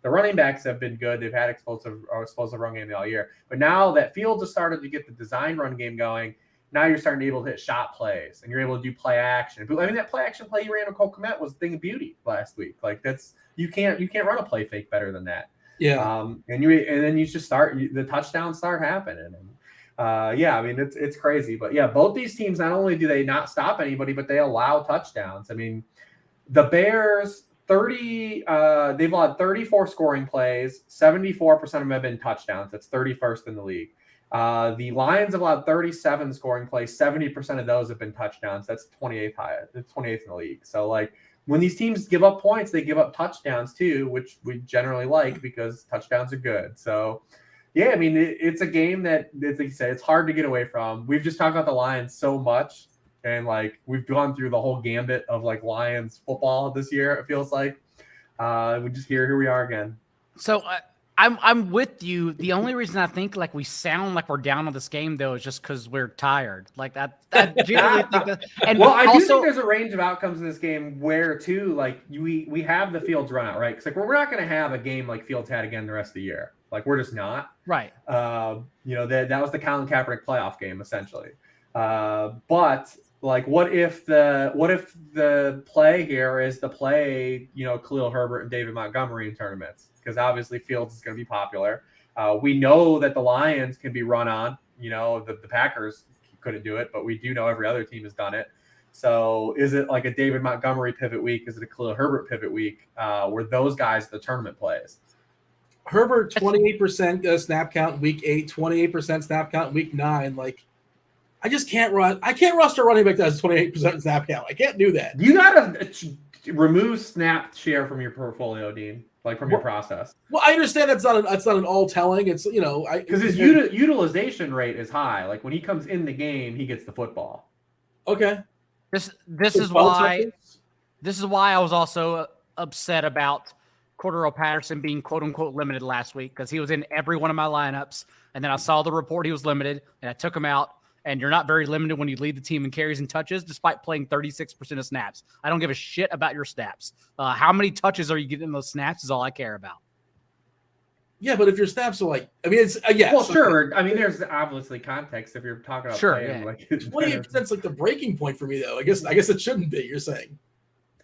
The running backs have been good. They've had explosive run game all year. But now that Fields has started to get the design run game going, now you're starting to be able to hit shot plays and you're able to do play action. I mean, that play action play you ran with Cole Kmet was a thing of beauty last week. Like, that's you can't run a play fake better than that. Yeah. And then you just the touchdowns start happening. And I mean, it's crazy. But yeah, both these teams, not only do they not stop anybody, but they allow touchdowns. I mean, the Bears, they've allowed 34 scoring plays. 74% of them have been touchdowns. That's 31st in the league. The Lions have allowed 37 scoring plays. 70% of those have been touchdowns. That's 28th in the league. So like, when these teams give up points, they give up touchdowns too, which we generally like because touchdowns are good. So yeah, I mean, it's a game that, like you said, it's hard to get away from. We've just talked about the Lions so much, and like we've gone through the whole gambit of like Lions football this year. It feels like we just here we are again. So I'm with you. The only reason I think like we sound like we're down on this game though is just because we're tired. Like that. I genuinely think that. And well, I do also, think there's a range of outcomes in this game where too, like we have the Fields run out, right? Because like we're not going to have a game like Fields had again the rest of the year. Like we're just not. right. That was the Colin Kaepernick playoff game essentially. But like, what if the play here is to play, Khalil Herbert and David Montgomery in tournaments? Because obviously Fields is going to be popular. We know that the Lions can be run on. The Packers couldn't do it, but we do know every other team has done it. So is it like a David Montgomery pivot week? Is it a Khalil Herbert pivot week? Were those guys the tournament plays? Herbert, 28% snap count week 8, 28% snap count week 9. Like, I just can't run. I can't roster running back that has 28% snap count. I can't do that. You gotta remove snap share from your portfolio, Dean, like from your process. Well, I understand that's not an all telling. It's because his utilization rate is high. Like when he comes in the game, he gets the football. Okay. This is why I was also upset about Cordero Patterson being quote unquote limited last week, because he was in every one of my lineups, and then I saw the report he was limited, and I took him out. And you're not very limited when you lead the team in carries and touches, despite playing 36% of snaps. I don't give a shit about your snaps. How many touches are you getting in those snaps is all I care about. Yeah, but if your snaps are like, it's yeah. Well, sure. I mean, there's obviously context if you're talking about playing, like 28%'s like the breaking point for me, though. I guess it shouldn't be. You're saying.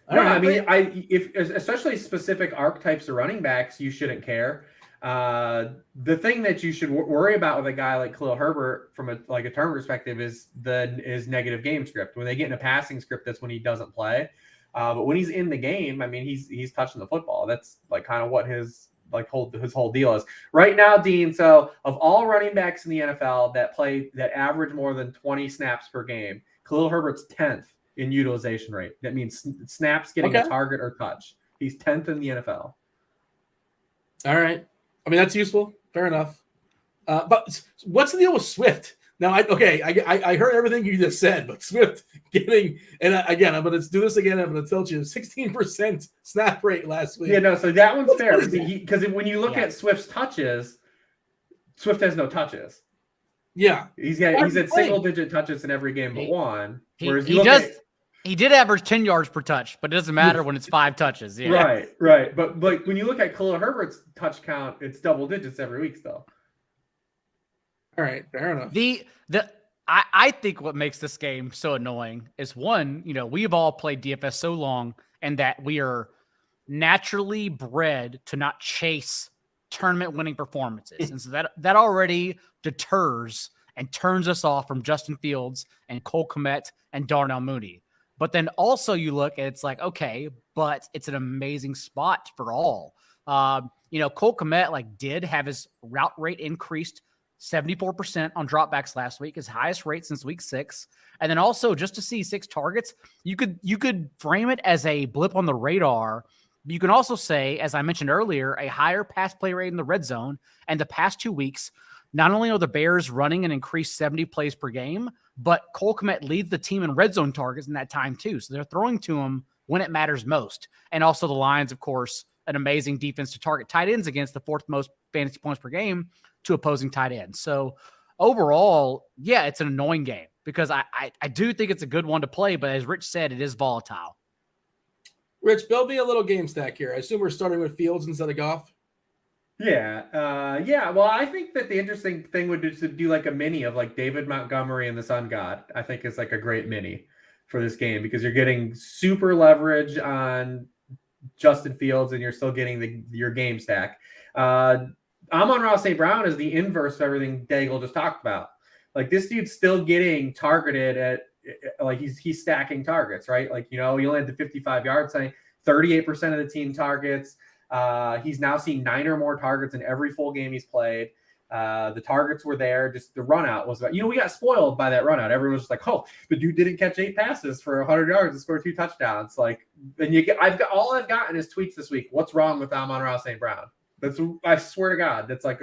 If especially specific archetypes of running backs, you shouldn't care. The thing that you should worry about with a guy like Khalil Herbert from a term perspective is negative game script. When they get in a passing script, that's when he doesn't play. But when he's in the game, I mean, he's touching the football. That's like kind of what his whole deal is right now, Dean. So of all running backs in the NFL that average more than 20 snaps per game, Khalil Herbert's 10th in utilization rate. That means snaps getting a target or touch. He's 10th in the NFL. All right. I mean, that's useful. Fair enough. But what's the deal with Swift? Now, I heard everything you just said, but Swift getting, and again, I'm going to do this again. I'm going to tell you 16% snap rate last week. Yeah, no, so that one's fair. Because when you look at Swift's touches, Swift has no touches. Yeah. He's at single-digit touches in every game but one. Whereas he did average 10 yards per touch, but it doesn't matter when it's 5 touches. Yeah. Right. But like when you look at Khalil Herbert's touch count, it's double digits every week still. All right, fair enough. I think what makes this game so annoying is one, we've all played DFS so long, and that we are naturally bred to not chase tournament winning performances. And so that already deters and turns us off from Justin Fields and Cole Kmet and Darnell Mooney. But then also you look and it's like, okay, but it's an amazing spot for all. Cole Kmet did have his route rate increased 74% on dropbacks last week, his highest rate since week 6. And then also just to see 6 targets, you could frame it as a blip on the radar. But you can also say, as I mentioned earlier, a higher pass play rate in the red zone. And the past 2 weeks, not only are the Bears running an increased 70 plays per game, but Cole Kmet leads the team in red zone targets in that time too. So they're throwing to him when it matters most. And also the Lions, of course, an amazing defense to target tight ends against, the 4th most fantasy points per game to opposing tight ends. So overall, yeah, it's an annoying game because I do think it's a good one to play, but as Rich said, it is volatile. Rich, build me a little game stack here. I assume we're starting with Fields instead of Goff. Yeah. Well, I think that the interesting thing would be to do like a mini of like David Montgomery and the Sun God. I think is like a great mini for this game because you're getting super leverage on Justin Fields and you're still getting your game stack. Amon-Ra St. Brown is the inverse of everything Daigle just talked about. Like this dude's still getting targeted at like he's stacking targets, right? Like, he only had the 55 yard sign, 38% of the team targets. He's now seen 9 or more targets in every full game he's played. The targets were there. Just the run out was about, we got spoiled by that run out. Everyone was just like, oh, the dude didn't catch 8 passes for 100 yards and scored 2 touchdowns. Like, and all I've gotten is tweets this week. What's wrong with Amon-Ra St. Brown? I swear to God, that's like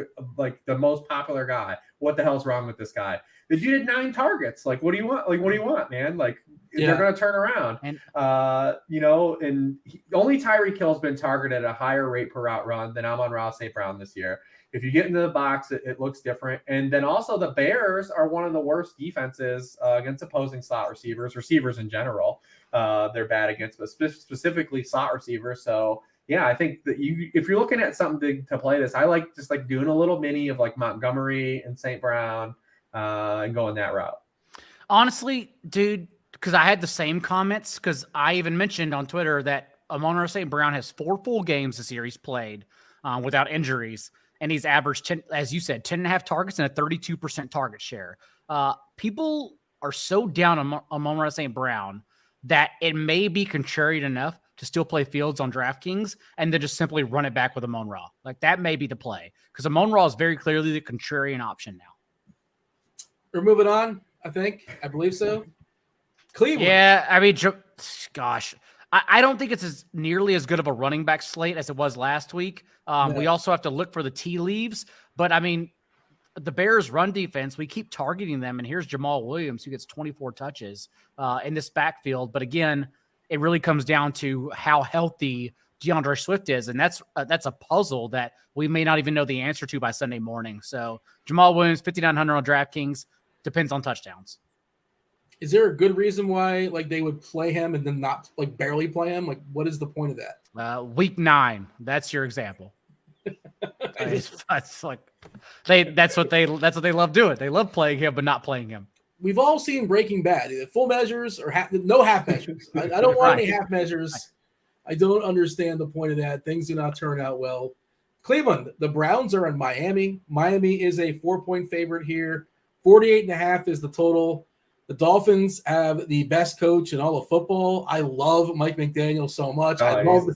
the most popular guy. What the hell's wrong with this guy? The dude had 9 targets. Like, what do you want? Like, what do you want, man? Like, they're going to turn around. And only Tyreek Hill's been targeted at a higher rate per route run than Amon-Ra St. Brown this year. If you get into the box, it looks different. And then also the Bears are one of the worst defenses against opposing slot receivers in general. They're bad against, but specifically slot receivers. So yeah, I think that if you're looking at something to play this, I like just like doing a little mini of like Montgomery and St. Brown and going that route. Honestly, dude, because I had the same comments, because I even mentioned on Twitter that Amon-Ra St. Brown has 4 full games this year he's played without injuries. And he's averaged 10, as you said, 10.5 targets and a 32% target share. People are so down on Amon-Ra St. Brown that it may be contrarian enough to still play Fields on DraftKings and then just simply run it back with Amon-Ra. Like that may be the play because Amon-Ra is very clearly the contrarian option now. We're moving on, I believe so. Cleveland. Yeah, I mean, gosh. I don't think it's as nearly as good of a running back slate as it was last week. We also have to look for the tea leaves. But, I mean, the Bears' run defense, we keep targeting them. And here's Jamal Williams, who gets 24 touches in this backfield. But, again, it really comes down to how healthy DeAndre Swift is. And that's a puzzle that we may not even know the answer to by Sunday morning. So, Jamal Williams, 5,900 on DraftKings, depends on touchdowns. Is there a good reason why like they would play him and then not like barely play him? Like, what is the point of that? Week 9. That's your example. That's what they love doing. They love playing him, but not playing him. We've all seen Breaking Bad, either full measures or no half measures. I don't want any half measures. I don't understand the point of that. Things do not turn out well. Cleveland, the Browns are in Miami. Miami is a 4-point favorite here. 48.5 is the total. The Dolphins have the best coach in all of football. I love Mike McDaniel so much. I love this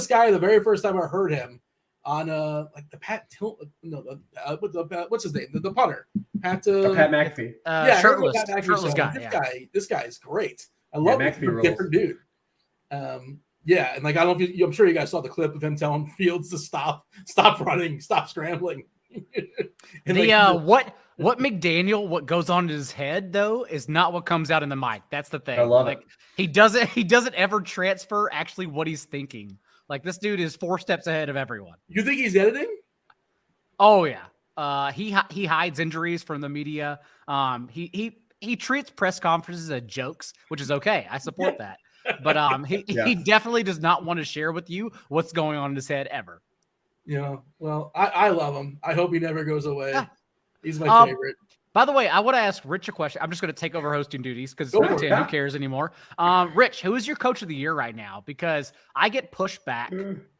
guy the very first time I heard him on like the what's his name? The punter. Pat McAfee. Shirtless guy. This guy is great. I love him. He's a different dude. And like I don't know if I'm sure you guys saw the clip of him telling Fields to stop running, stop scrambling. And what McDaniel, what goes on in his head though, is not what comes out in the mic. That's the thing. I love it. He doesn't ever transfer actually what he's thinking. Like this dude is 4 steps ahead of everyone. You think he's editing? Oh yeah. He hides injuries from the media. He treats press conferences as jokes, which is okay. I support that. But he definitely does not want to share with you what's going on in his head ever. Yeah, well, I love him. I hope he never goes away. Yeah. He's my favorite. By the way, I want to ask Rich a question. I'm just going to take over hosting duties because who cares anymore? Rich, who is your coach of the year right now? Because I get pushed back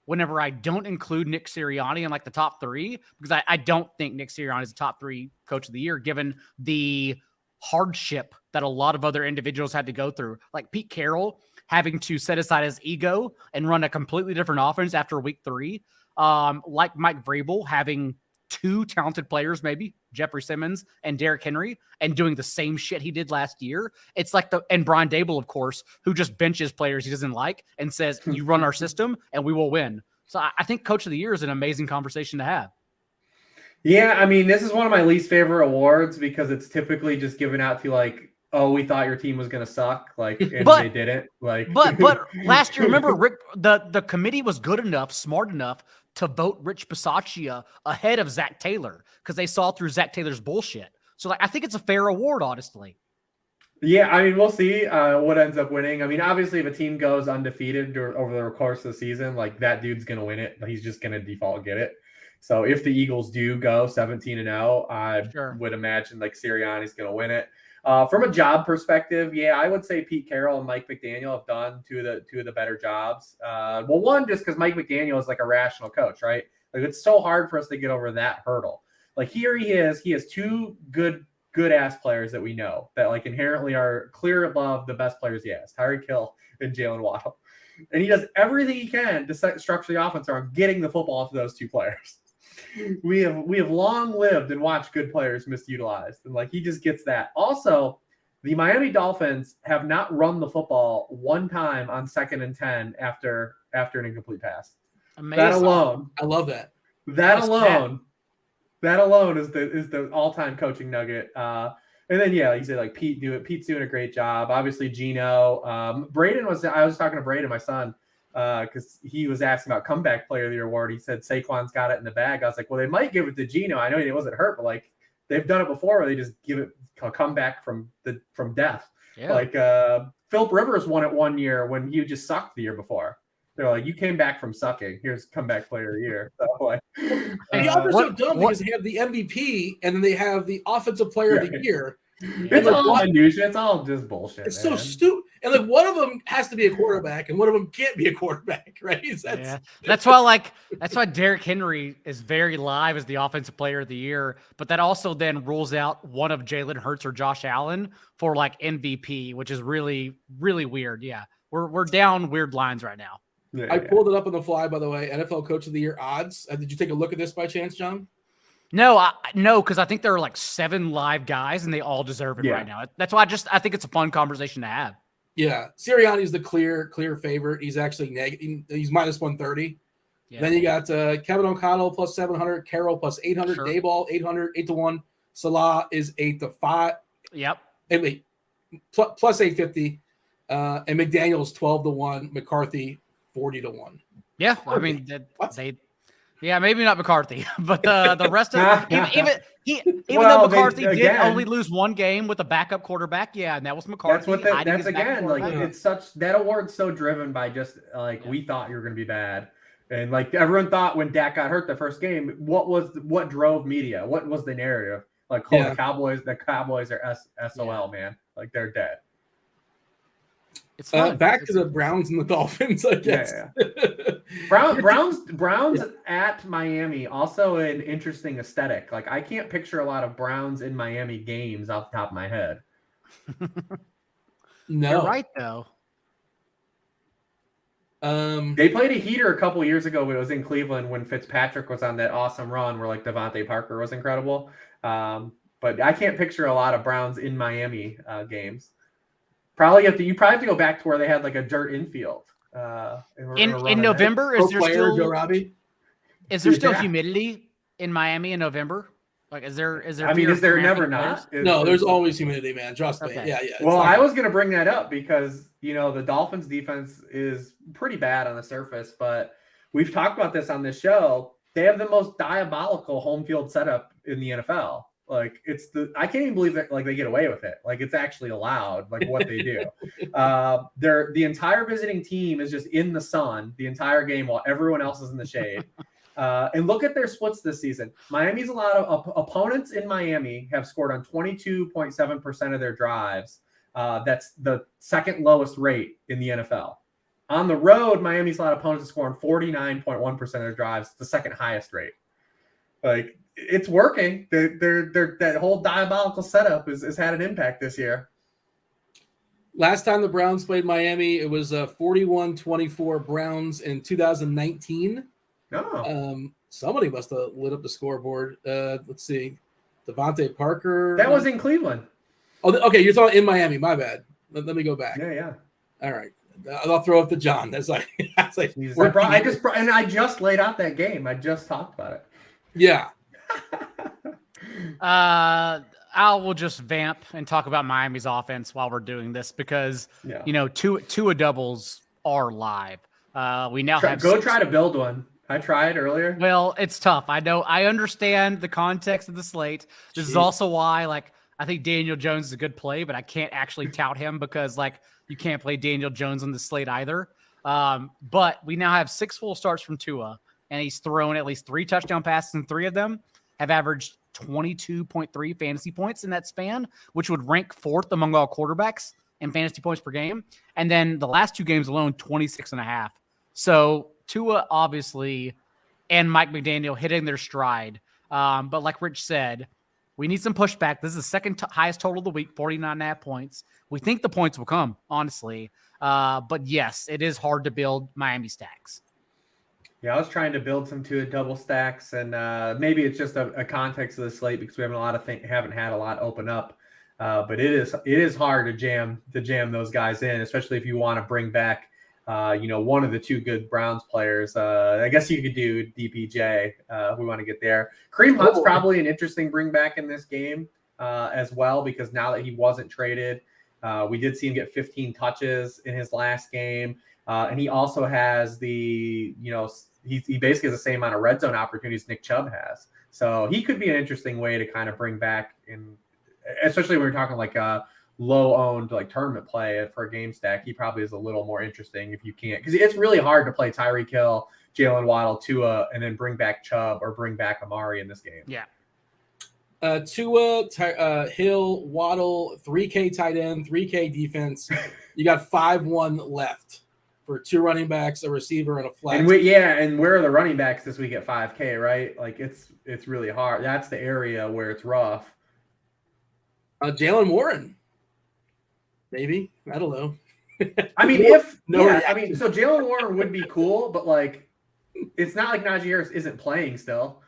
whenever I don't include Nick Sirianni in like the top 3 because I don't think Nick Sirianni is a top 3 coach of the year given the hardship that a lot of other individuals had to go through. Like Pete Carroll having to set aside his ego and run a completely different offense after week 3. Like Mike Vrabel having 2 talented players, maybe Jeffrey Simmons and Derrick Henry, and doing the same shit he did last year. It's like and Brian Dable, of course, who just benches players he doesn't like and says, you run our system and we will win. So I think coach of the year is an amazing conversation to have. Yeah. I mean, this is one of my least favorite awards because it's typically just given out to like, oh, we thought your team was going to suck. Like, and they didn't. Like, but last year, remember, Rick, the committee was good enough, smart enough to vote Rich Bisaccia ahead of Zach Taylor because they saw through Zach Taylor's bullshit. So, like, I think it's a fair award, honestly. Yeah, I mean, we'll see what ends up winning. I mean, obviously, if a team goes undefeated over the course of the season, like that dude's going to win it. He's just going to default get it. So, if the Eagles do go 17-0, I would imagine like Sirianni's going to win it. From a job perspective, yeah, I would say Pete Carroll and Mike McDaniel have done two of the better jobs. Well, one, just because Mike McDaniel is like a rational coach, right? Like it's so hard for us to get over that hurdle. Like here he has 2 good ass players that we know that like inherently are clear above the best players he has, Tyreek Hill and Jalen Waddle. And he does everything he can to structure the offense around getting the football to those 2 players. We have long lived and watched good players misutilized, and like he just gets that. Also, the Miami Dolphins have not run the football one time on 2nd and 10 after an incomplete pass. Amazing. That alone, I love that. That alone is the all-time coaching nugget. And then, yeah, like you said, like Pete's doing a great job. Obviously, Gino. I was talking to Braden, my son, because he was asking about comeback player of the year award. He said Saquon's got it in the bag. I was like, well, they might give it to Gino. I know he wasn't hurt, but like they've done it before where they just give it a comeback from death. Yeah. Like Philip Rivers won it one year when he just sucked the year before. They're like, you came back from sucking. Here's comeback player of the year. So, like, the others are so dumb because they have the MVP and then they have the offensive player of the year. It's all minutia. It's all just bullshit. It's so stupid. And like one of them has to be a quarterback and one of them can't be a quarterback, right? That's why Derrick Henry is very live as the offensive player of the year, but that also then rules out one of Jalen Hurts or Josh Allen for like MVP, which is really, really weird. Yeah. We're down weird lines right now. Yeah, I pulled it up on the fly, by the way. NFL Coach of the Year odds. Did you take a look at this by chance, John? No, because I think there are like 7 live guys and they all deserve it right now. That's why I think it's a fun conversation to have. Yeah, Sirianni is the clear favorite. He's actually negative. He's minus 130. Yeah. Then you got Kevin O'Connell plus 700, Carroll plus 800, sure. Dayball 800, 8-1. Salah is 8-5. Yep. And wait, plus 850. And McDaniel's 12-1. McCarthy 40-1 Yeah, I mean yeah, maybe not McCarthy, but the rest of even though McCarthy did only lose one game with a backup quarterback, and that was McCarthy. That's again like it's such that award's so driven by just like we thought you were going to be bad, and like everyone thought when Dak got hurt the first game, what drove media? What was the narrative? Like the Cowboys are SOL, man, like they're dead. It's back to the Browns and the Dolphins, I guess. Browns at Miami, also an interesting aesthetic. Like I can't picture a lot of Browns in Miami games off the top of my head. No, you're right though. They played a heater a couple years ago when it was in Cleveland when Fitzpatrick was on that awesome run where like Devontae Parker was incredible. But I can't picture a lot of Browns in Miami games. You probably have to go back to where they had like a dirt infield. In November, is there still Joe Robbie? Is there still humidity in Miami in November? Like, is there? I mean, is there never not? No, there's always humidity, man. Trust me. Okay. Yeah. Well, I was gonna bring that up because the Dolphins defense is pretty bad on the surface, but we've talked about this on this show. They have the most diabolical home field setup in the NFL. Like I can't even believe that like they get away with it. Like it's actually allowed, like what they do. The entire visiting team is just in the sun the entire game while everyone else is in the shade. And look at their splits this season. Miami's allowed opponents in Miami have scored on 22.7% of their drives. That's the second lowest rate in the NFL. On the road, Miami's allowed opponents to score on 49.1% of their drives, the second highest rate. Like it's working. That whole diabolical setup has had an impact this year. Last time the Browns played Miami, it was 41-24 Browns in 2019. Oh. Somebody must have lit up the scoreboard. Let's see. Devontae Parker. That was in Cleveland. Oh, okay. You're talking in Miami. My bad. Let me go back. Yeah. All right. I'll throw up to John. That's like I just laid out that game. I just talked about it. Yeah. I will just vamp and talk about Miami's offense while we're doing this because two doubles are live. We now try to build one. I tried earlier. Well, it's tough. I know. I understand the context of the slate. This is also why, I think Daniel Jones is a good play, but I can't actually tout him because, you can't play Daniel Jones on the slate either. But we now have 6 full starts from Tua, and he's thrown at least 3 touchdown passes, and 3 of them have averaged 22.3 fantasy points in that span, which would rank 4th among all quarterbacks in fantasy points per game. And then the last 2 games alone, 26.5. So Tua, obviously, and Mike McDaniel hitting their stride. But like Rich said, we need some pushback. This is the second highest total of the week, 49.5 points. We think the points will come, honestly. But yes, it is hard to build Miami stacks. Yeah, I was trying to build some Tua double stacks, and maybe it's just a context of the slate because we haven't had a lot open up. But it is hard to jam those guys in, especially if you want to bring back one of the 2 good Browns players. I guess you could do DPJ if we want to get there. Kareem Hunt's probably an interesting bring back in this game. as well, because now that he wasn't traded, we did see him get 15 touches in his last game. And he also has he basically has the same amount of red zone opportunities Nick Chubb has. So he could be an interesting way to kind of bring back especially when we're talking like a low owned like tournament play for a game stack. He probably is a little more interesting if you can't, because it's really hard to play Tyreek Hill, Jalen Waddle, Tua, and then bring back Chubb or bring back Amari in this game. Yeah. Tua, Hill, Waddle, 3K tight end, 3K defense. You got 5-1 left for 2 running backs, a receiver, and a flex. And where are the running backs this week at 5K, right? Like it's really hard. That's the area where it's rough. Jalen Warren, maybe. I don't know. I mean, so Jalen Warren would be cool, but like, it's not like Najee Harris isn't playing still.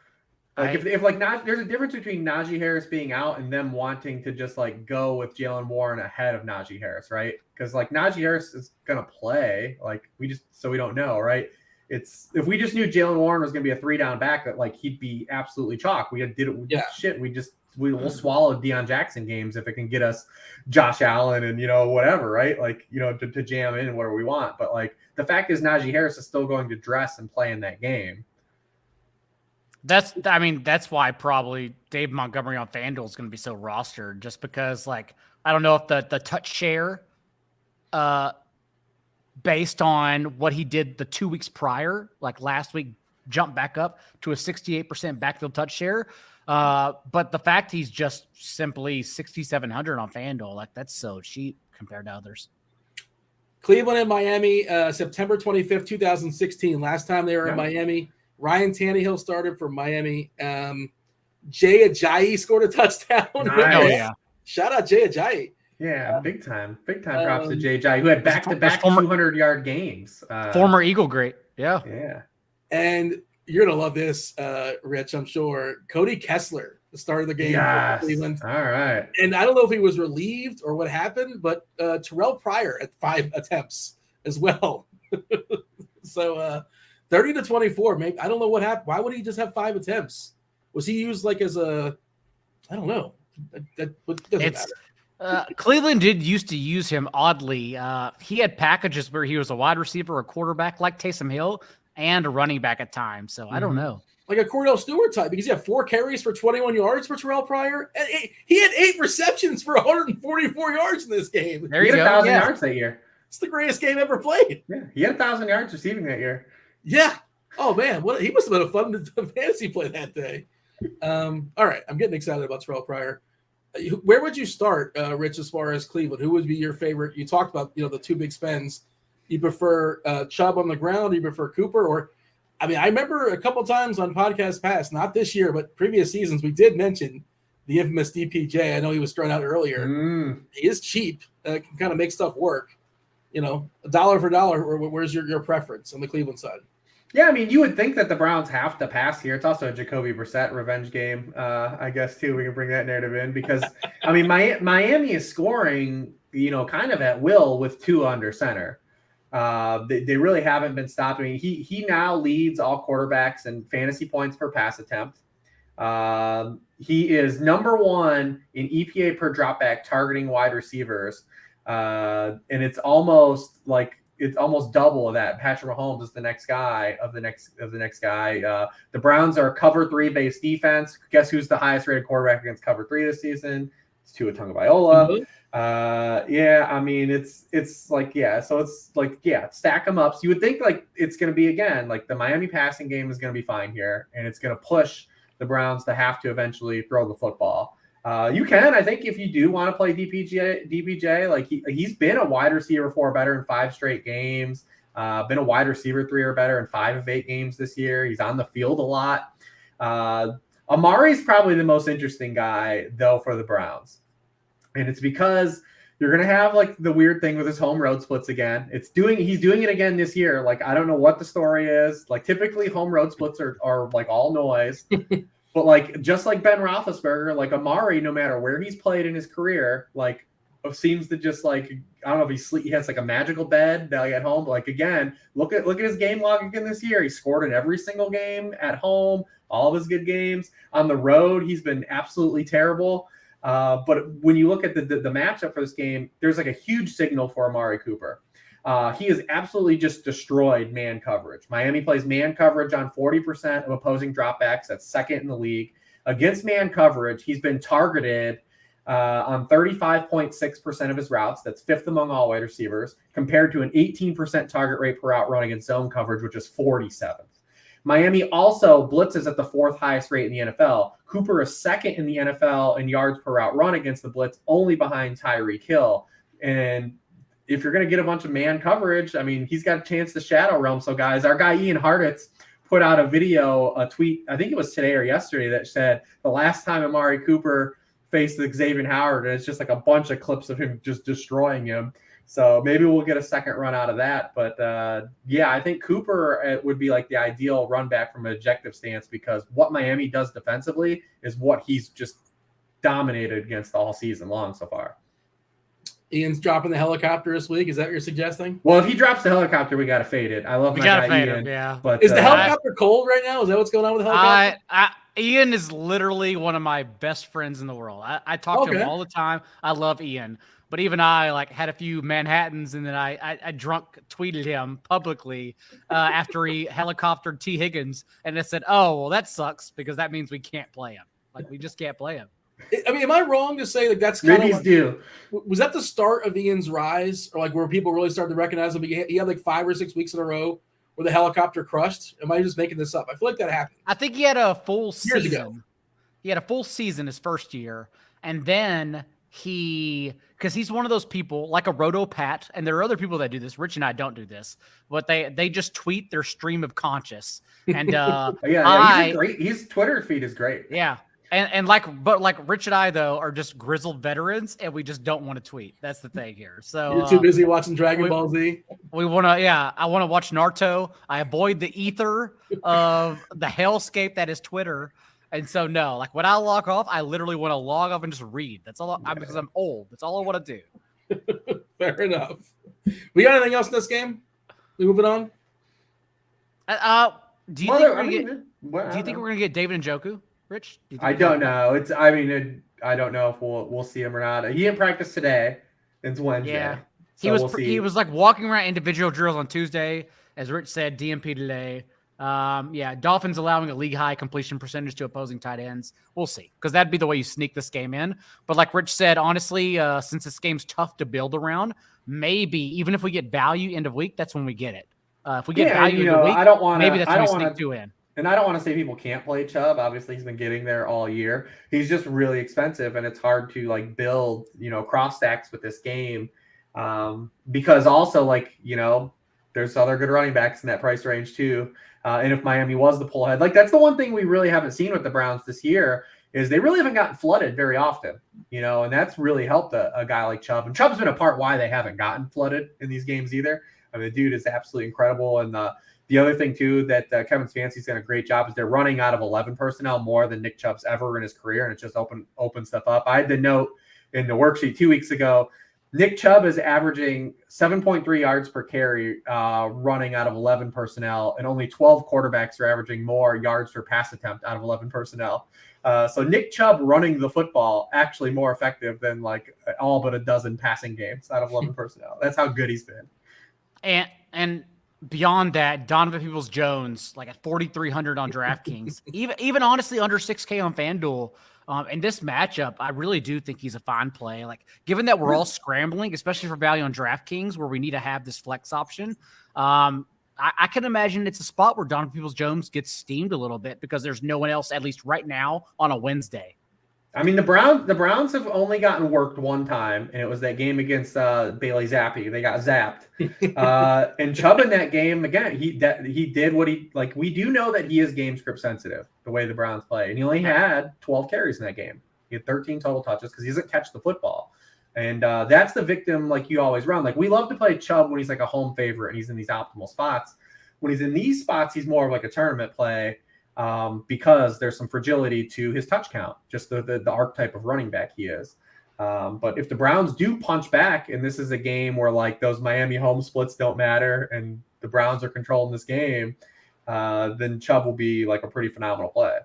Like if like there's a difference between Najee Harris being out and them wanting to just like go with Jalen Warren ahead of Najee Harris, right? Because like Najee Harris is gonna play. Like we don't know, right? If we just knew Jalen Warren was gonna be a 3-down back, that like he'd be absolutely chalk. We'll swallow Deion Jackson games if it can get us Josh Allen and whatever, right? Like to jam in where we want. But like the fact is Najee Harris is still going to dress and play in that game. That's why probably Dave Montgomery on Fanduel is going to be so rostered, just because like I don't know if the touch share, based on what he did the 2 weeks prior, like last week, jumped back up to a 68% backfield touch share. But the fact he's just simply 6,700 on Fanduel, like that's so cheap compared to others. Cleveland and Miami, September 25th, 2016. Last time they were in Miami. Ryan Tannehill started for Miami. Jay Ajayi scored a touchdown. Nice. Oh, yeah. Shout out Jay Ajayi. Yeah, big time props to Jay Ajayi, who had back-to-back 200-yard games. Former Eagle great. Yeah. Yeah. And you're going to love this, Rich, I'm sure. Cody Kessler, the start of the game for Cleveland. All right. And I don't know if he was relieved or what happened, but Terrell Pryor at 5 attempts as well. So 30-24. Maybe I don't know what happened. Why would he just have 5 attempts? Was he used like as I don't know. That doesn't matter. Cleveland did used to use him oddly. He had packages where he was a wide receiver, a quarterback like Taysom Hill, and a running back at times. So I don't know. Like a Cordell Stewart type, because he had 4 carries for 21 yards for Terrell Pryor. And he had 8 receptions for 144 yards in this game. There you go. He had 1,000 Yeah. yards that year. It's the greatest game ever played. Yeah, he had 1,000 yards receiving that year. Yeah. Oh, man. He must have been a fun fantasy play that day. All right. I'm getting excited about Terrell Pryor. Where would you start, Rich, as far as Cleveland? Who would be your favorite? You talked about, the 2 big spends. You prefer Chubb on the ground? You prefer Cooper? Or, I remember a couple times on podcasts past, not this year, but previous seasons, we did mention the infamous DPJ. I know he was thrown out earlier. He is cheap. Can kind of make stuff work. $1 for $1. Where's your preference on the Cleveland side? Yeah, you would think that the Browns have to pass here. It's also a Jacoby Brissett revenge game, I guess, too. We can bring that narrative in because, Miami is scoring, kind of at will with 2 under center. They really haven't been stopping. He now leads all quarterbacks in fantasy points per pass attempt. He is number 1 in EPA per dropback targeting wide receivers. And it's almost double of that. Patrick Mahomes is the next guy of the next guy. The Browns are a cover 3 based defense. Guess who's the highest rated quarterback against cover 3 this season? It's Tua Tagovailoa. Stack them up. So you would think like it's going to be again, like the Miami passing game is going to be fine here, and it's going to push the Browns to have to eventually throw the football. You can, I think, if you do want to play DPJ, like he's been a wide receiver 4 or better in 5 straight games, been a wide receiver 3 or better in 5 of 8 games this year. He's on the field a lot. Amari's probably the most interesting guy though for the Browns. And it's because you're going to have like the weird thing with his home road splits again. He's doing it again this year. Like, I don't know what the story is. Like typically home road splits are like all noise. But like, just like Ben Roethlisberger, like Amari, no matter where he's played in his career, like seems to just like, I don't know if he has like a magical bed like at home. But like, again, look at his game log again this year. He scored in every single game at home, all of his good games. On the road, he's been absolutely terrible. But when you look at the matchup for this game, there's like a huge signal for Amari Cooper. He has absolutely just destroyed man coverage. Miami plays man coverage on 40% of opposing dropbacks. That's second in the league. Against man coverage, he's been targeted on 35.6% of his routes. That's fifth among all wide receivers, compared to an 18% target rate per route run against zone coverage, which is 47th. Miami also blitzes at the fourth highest rate in the NFL. Cooper is second in the NFL in yards per route run against the blitz, only behind Tyreek Hill. And if you're going to get a bunch of man coverage, I mean, he's got a chance to shadow realm. So, guys, our guy Ian Hartitz put out a tweet, I think it was today or yesterday, that said the last time Amari Cooper faced Xavier Howard, and it's just like a bunch of clips of him just destroying him. So maybe we'll get a second run out of that. But, yeah, I think Cooper would be like the ideal run back from an objective stance, because what Miami does defensively is what he's just dominated against all season long so far. Ian's dropping the helicopter this week. Is that what you're suggesting? Well, if he drops the helicopter, we got to fade it. I love my guy Ian. Yeah. But is the helicopter cold right now? Is that what's going on with the helicopter? Ian is literally one of my best friends in the world. I talk to him all the time. I love Ian. But even I had a few Manhattans, and then I drunk tweeted him publicly after he helicoptered T. Higgins, and I said, "Oh, well, that sucks, because that means we can't play him. Like, we just can't play him." I mean, am I wrong to say that that's kind of do? Was that the start of Ian's rise, or like where people really started to recognize him? He had like 5 or 6 weeks in a row where the helicopter crushed. Am I just making this up? I feel like that happened. I think he had a full years season. ago. He had a full season his first year, and then because he's one of those people like a Roto Pat, and there are other people that do this. Rich and I don't do this, but they just tweet their stream of conscious. And his Twitter feed is great. Yeah. And Rich and I, though, are just grizzled veterans, and we just don't want to tweet. That's the thing here. So you're too busy watching Dragon Ball Z. I want to watch Naruto. I avoid the ether of the hellscape that is Twitter. And so, no, like when I log off, I literally want to log off and just read. That's all because I'm old. That's all I want to do. Fair enough. We got anything else in this game? We moving on? Do you think we're going to get David Njoku? Rich? I don't know. I don't know if we'll see him or not. He didn't practice today. It's Wednesday. Yeah. So he was like walking around individual drills on Tuesday. As Rich said, DMP today. Dolphins allowing a league high completion percentage to opposing tight ends. We'll see, because that'd be the way you sneak this game in. But like Rich said, honestly, since this game's tough to build around, maybe even if we get value end of week, that's when we get it. If we get value end of week, maybe that's when we sneak 2 in. And I don't want to say people can't play Chubb. Obviously, he's been getting there all year. He's just really expensive, and it's hard to like build, cross stacks with this game, because also there's other good running backs in that price range too. And if Miami was the pull ahead, that's the one thing we really haven't seen with the Browns this year is they really haven't gotten flooded very often, and that's really helped a guy like Chubb. And Chubb's been a part why they haven't gotten flooded in these games either. I mean, the dude is absolutely incredible, and the other thing, too, that Kevin Stefanski's done a great job is they're running out of 11 personnel more than Nick Chubb's ever in his career, and it just opens stuff up. I had the note in the worksheet 2 weeks ago, Nick Chubb is averaging 7.3 yards per carry running out of 11 personnel, and only 12 quarterbacks are averaging more yards per pass attempt out of 11 personnel. So Nick Chubb running the football actually more effective than all but a dozen passing games out of 11 personnel. That's how good he's been. And beyond that, Donovan Peoples-Jones, at 4,300 on DraftKings, even honestly under 6K on Fanduel. In this matchup, I really do think he's a fine play. Given that we're all scrambling, especially for value on DraftKings, where we need to have this flex option, I can imagine it's a spot where Donovan Peoples-Jones gets steamed a little bit because there's no one else, at least right now, on a Wednesday. I mean, the Browns have only gotten worked one time, and it was that game against Bailey Zappi. They got zapped. And Chubb in that game, again, he did what we do know that he is game script sensitive, the way the Browns play. And he only had 12 carries in that game. He had 13 total touches because he doesn't catch the football. And that's the victim you always run. We love to play Chubb when he's a home favorite and he's in these optimal spots. When he's in these spots, he's more of a tournament play. Because there's some fragility to his touch count, just the archetype of running back he is. But if the Browns do punch back, and this is a game where those Miami home splits don't matter, and the Browns are controlling this game, then Chubb will be a pretty phenomenal play.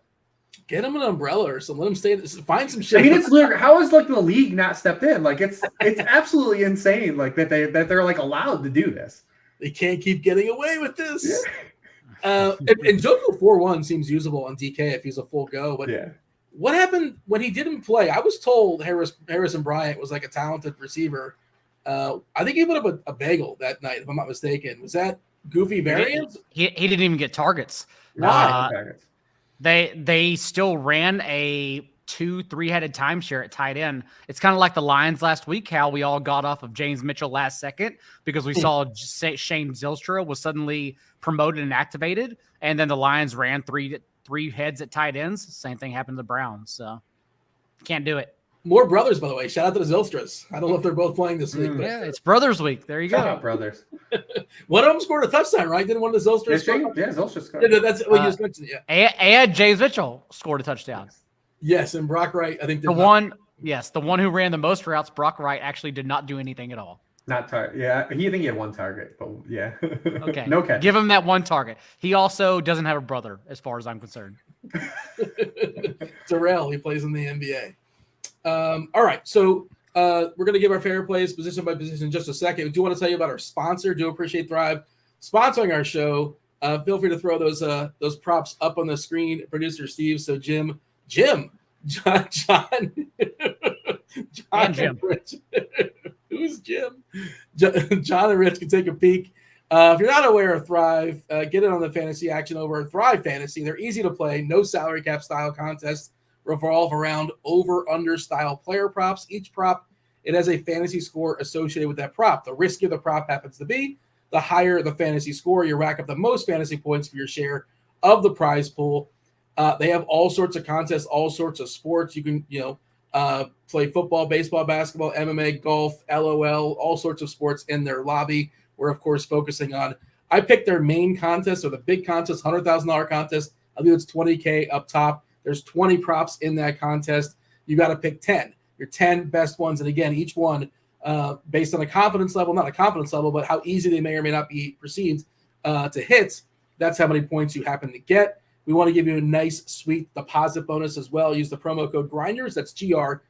Get him an umbrella or something. Let him stay. Find some shit. I mean, it's literally, how is like the league not stepped in? Like it's absolutely insane. Like that they're like allowed to do this. They can't keep getting away with this. Yeah. And Joku 4-1 seems usable on DK if he's a full go. But what happened when he didn't play? I was told Harrison Bryant was like a talented receiver. I think he put up a bagel that night, if I'm not mistaken. Was that goofy variance? He didn't even get targets. They still ran a 2-3-headed timeshare at tight end. It's kind of like the Lions last week, how we all got off of James Mitchell last second because we saw Shane Zylstra was suddenly promoted and activated, and then the Lions ran three heads at tight ends. Same thing happened to the Browns, so can't do it. More brothers, by the way. Shout out to the Zylstras. I don't know if they're both playing this week. Yeah, it's Brothers Week. There you go. Shout out, brothers. One of them scored a touchdown, right? Didn't one of the Zylstras score? Yeah, Zylstra scored. Yeah, that's what you just mentioned. Yeah. And James Mitchell scored a touchdown. Yes, and Brock Wright, I think the one who ran the most routes, Brock Wright, actually did not do anything at all. Not target. Yeah, I think he had one target, but yeah. Okay. No catch. Give him that one target. He also doesn't have a brother, as far as I'm concerned. Terrell, he plays in the NBA. All right, so we're going to give our favorite plays position by position in just a second. We do want to tell you about our sponsor. Do appreciate Thrive sponsoring our show. Feel free to throw those props up on the screen, producer Steve. So John, and Jim. Rich. Who's Jim? John and Rich can take a peek. If you're not aware of Thrive, get in on the fantasy action over at Thrive Fantasy. They're easy to play, no salary cap style contests. Revolve around over-under style player props. Each prop, it has a fantasy score associated with that prop. The riskier the prop happens to be, the higher the fantasy score. You rack up the most fantasy points for your share of the prize pool. They have all sorts of contests, all sorts of sports. You can, play football, baseball, basketball, MMA, golf, LOL, all sorts of sports in their lobby. We're, of course, focusing on – I picked their main contest, or the big contest, $100,000 contest. I believe it's $20K up top. There's 20 props in that contest. You got to pick 10, your 10 best ones. And again, each one based on a confidence level, not a confidence level, but how easy they may or may not be perceived to hit. That's how many points you happen to get. We want to give you a nice, sweet deposit bonus as well. Use the promo code Grinders. That's GRINDERS.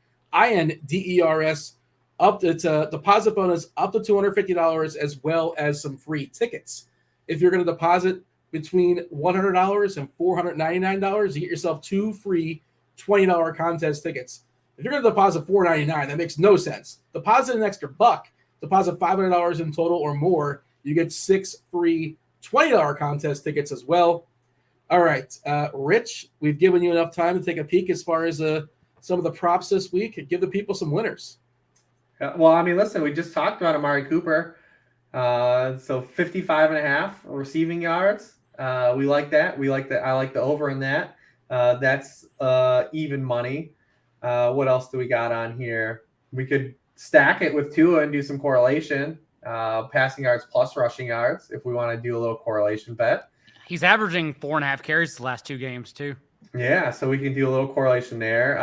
It's a deposit bonus up to $250 as well as some free tickets. If you're going to deposit between $100 and $499, you get yourself 2 free $20 contest tickets. If you're going to deposit $499, that makes no sense. Deposit an extra $1, deposit $500 in total or more, you get 6 free $20 contest tickets as well. All right, Rich, we've given you enough time to take a peek as far as some of the props this week. Give the people some winners. Well, I mean, listen, we just talked about Amari Cooper. So 55.5 receiving yards. We like that. I like the over in that. That's even money. What else do we got on here? We could stack it with Tua and do some correlation. Passing yards plus rushing yards if we want to do a little correlation bet. He's averaging 4.5 carries the last 2 games too. Yeah, so we can do a little correlation there.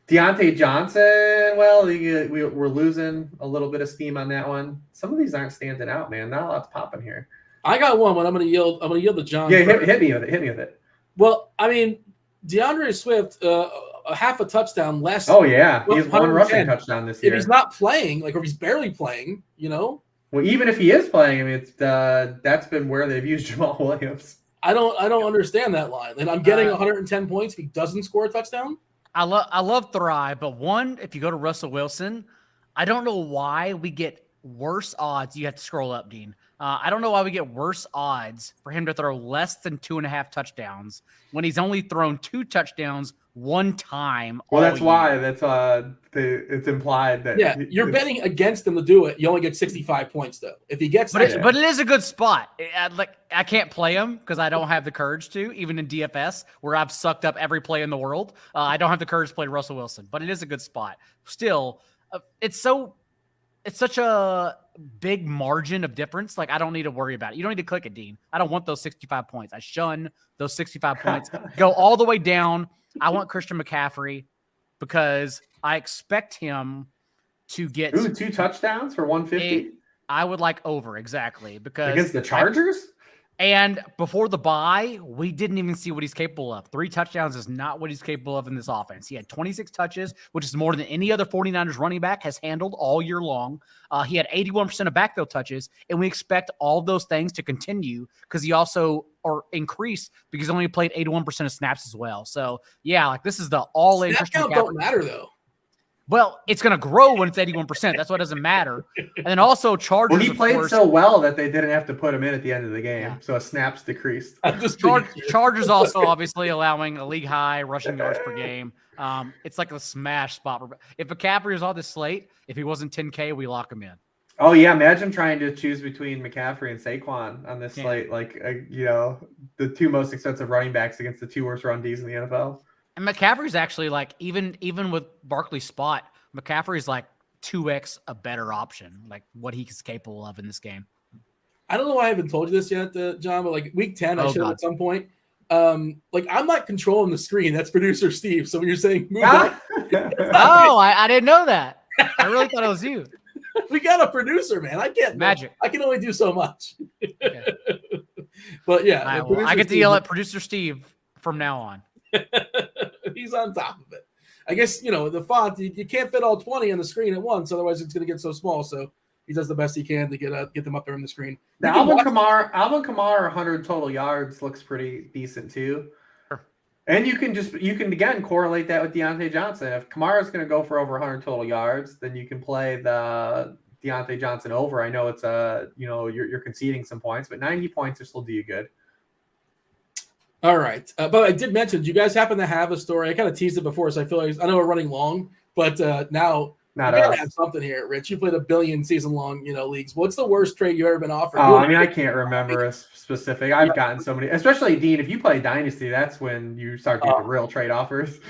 Deontay Johnson, well, we're losing a little bit of steam on that one. Some of these aren't standing out, man. Not a lot's popping here. I got one, but I'm going to yield to John. Yeah, hit me with it. Well, I mean, DeAndre Swift, a half a touchdown less. Oh yeah, he has 1 rushing touchdown this year. If he's not playing, or if he's barely playing, Well, even if he is playing, I mean, it's that's been where they've used Jamal Williams. I don't understand that line. And I'm getting 110 points if he doesn't score a touchdown. I love Thrive, but if you go to Russell Wilson, I don't know why we get worse odds. You have to scroll up, Dean. I don't know why we get worse odds for him to throw less than 2.5 touchdowns when he's only thrown 2 touchdowns 1 time. Well, that's why it's implied that you're betting against him to do it. You only get 65 points though. If he gets, but it is a good spot. I can't play him because I don't have the courage to, even in DFS where I've sucked up every play in the world. I don't have the courage to play Russell Wilson, but it is a good spot. Still, it's such a big margin of difference. Like I don't need to worry about it. You don't need to click it, Dean. I don't want those 65 points. I shun those 65 points. Go all the way down. I want Christian McCaffrey because I expect him to get 2 touchdowns for 150. I would like over exactly because against the Chargers. And before the bye, we didn't even see what he's capable of. 3 touchdowns is not what he's capable of in this offense. He had 26 touches, which is more than any other 49ers running back has handled all year long. He had 81% of backfield touches, and we expect all of those things to continue because he also or increase because he only played 81% of snaps as well. So, yeah, like this is the all-in. Snap count don't matter, though. Well, it's going to grow when it's 81%. That's why it doesn't matter. And then also Chargers. Well, he played so well that they didn't have to put him in at the end of the game. Yeah. So snaps decreased. Chargers also obviously allowing a league high rushing yards per game. It's like a smash spot. If McCaffrey was on this slate, if he wasn't 10K, we lock him in. Oh, yeah. Imagine trying to choose between McCaffrey and Saquon on this slate. Like, the 2 most expensive running backs against the 2 worst run Ds in the NFL. And McCaffrey's actually like, even with Barkley's spot, McCaffrey's like 2x a better option, like what he's capable of in this game. I don't know why I haven't told you this yet, John, but like week 10, I should have at some point. Like I'm not controlling the screen. That's producer Steve. So when you're saying move on, I didn't know that. I really thought it was you. We got a producer, man. I can't magic. I can only do so much. Okay. But yeah, I get to yell at producer Steve from now on. He's on top of it. I guess, the font, you can't fit all 20 on the screen at once. Otherwise, it's going to get so small. So he does the best he can to get them up there on the screen. Now, Alvin Kamara, 100 total yards looks pretty decent too. Sure. And you can again correlate that with Deontay Johnson. If Kamara's going to go for over 100 total yards, then you can play the Deontay Johnson over. I know it's you're conceding some points, but 90 points will still do you good. All right. But I did mention, do you guys happen to have a story? I kind of teased it before, so I feel like I know we're running long, but now you gotta have something here, Rich. You played a billion season-long, leagues. What's the worst trade you've ever been offered? Oh, I can't remember a specific. I've gotten so many, especially Dean. If you play Dynasty, that's when you start to get the real trade offers,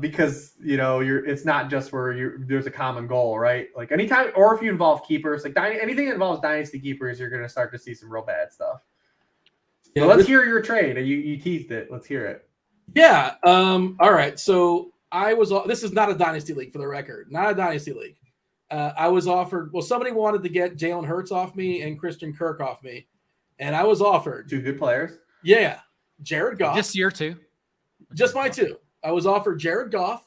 because it's not just where there's a common goal, right? Like anytime, or if you involve keepers, like anything that involves Dynasty keepers, you're going to start to see some real bad stuff. Yeah, so let's hear your trade. You teased it. Let's hear it. Yeah. All right. So this is not a dynasty league for the record. Not a dynasty league. I was offered. Well, somebody wanted to get Jalen Hurts off me and Christian Kirk off me, and I was offered 2 good players. Yeah, Jared Goff. Just your 2. Just my 2. I was offered Jared Goff.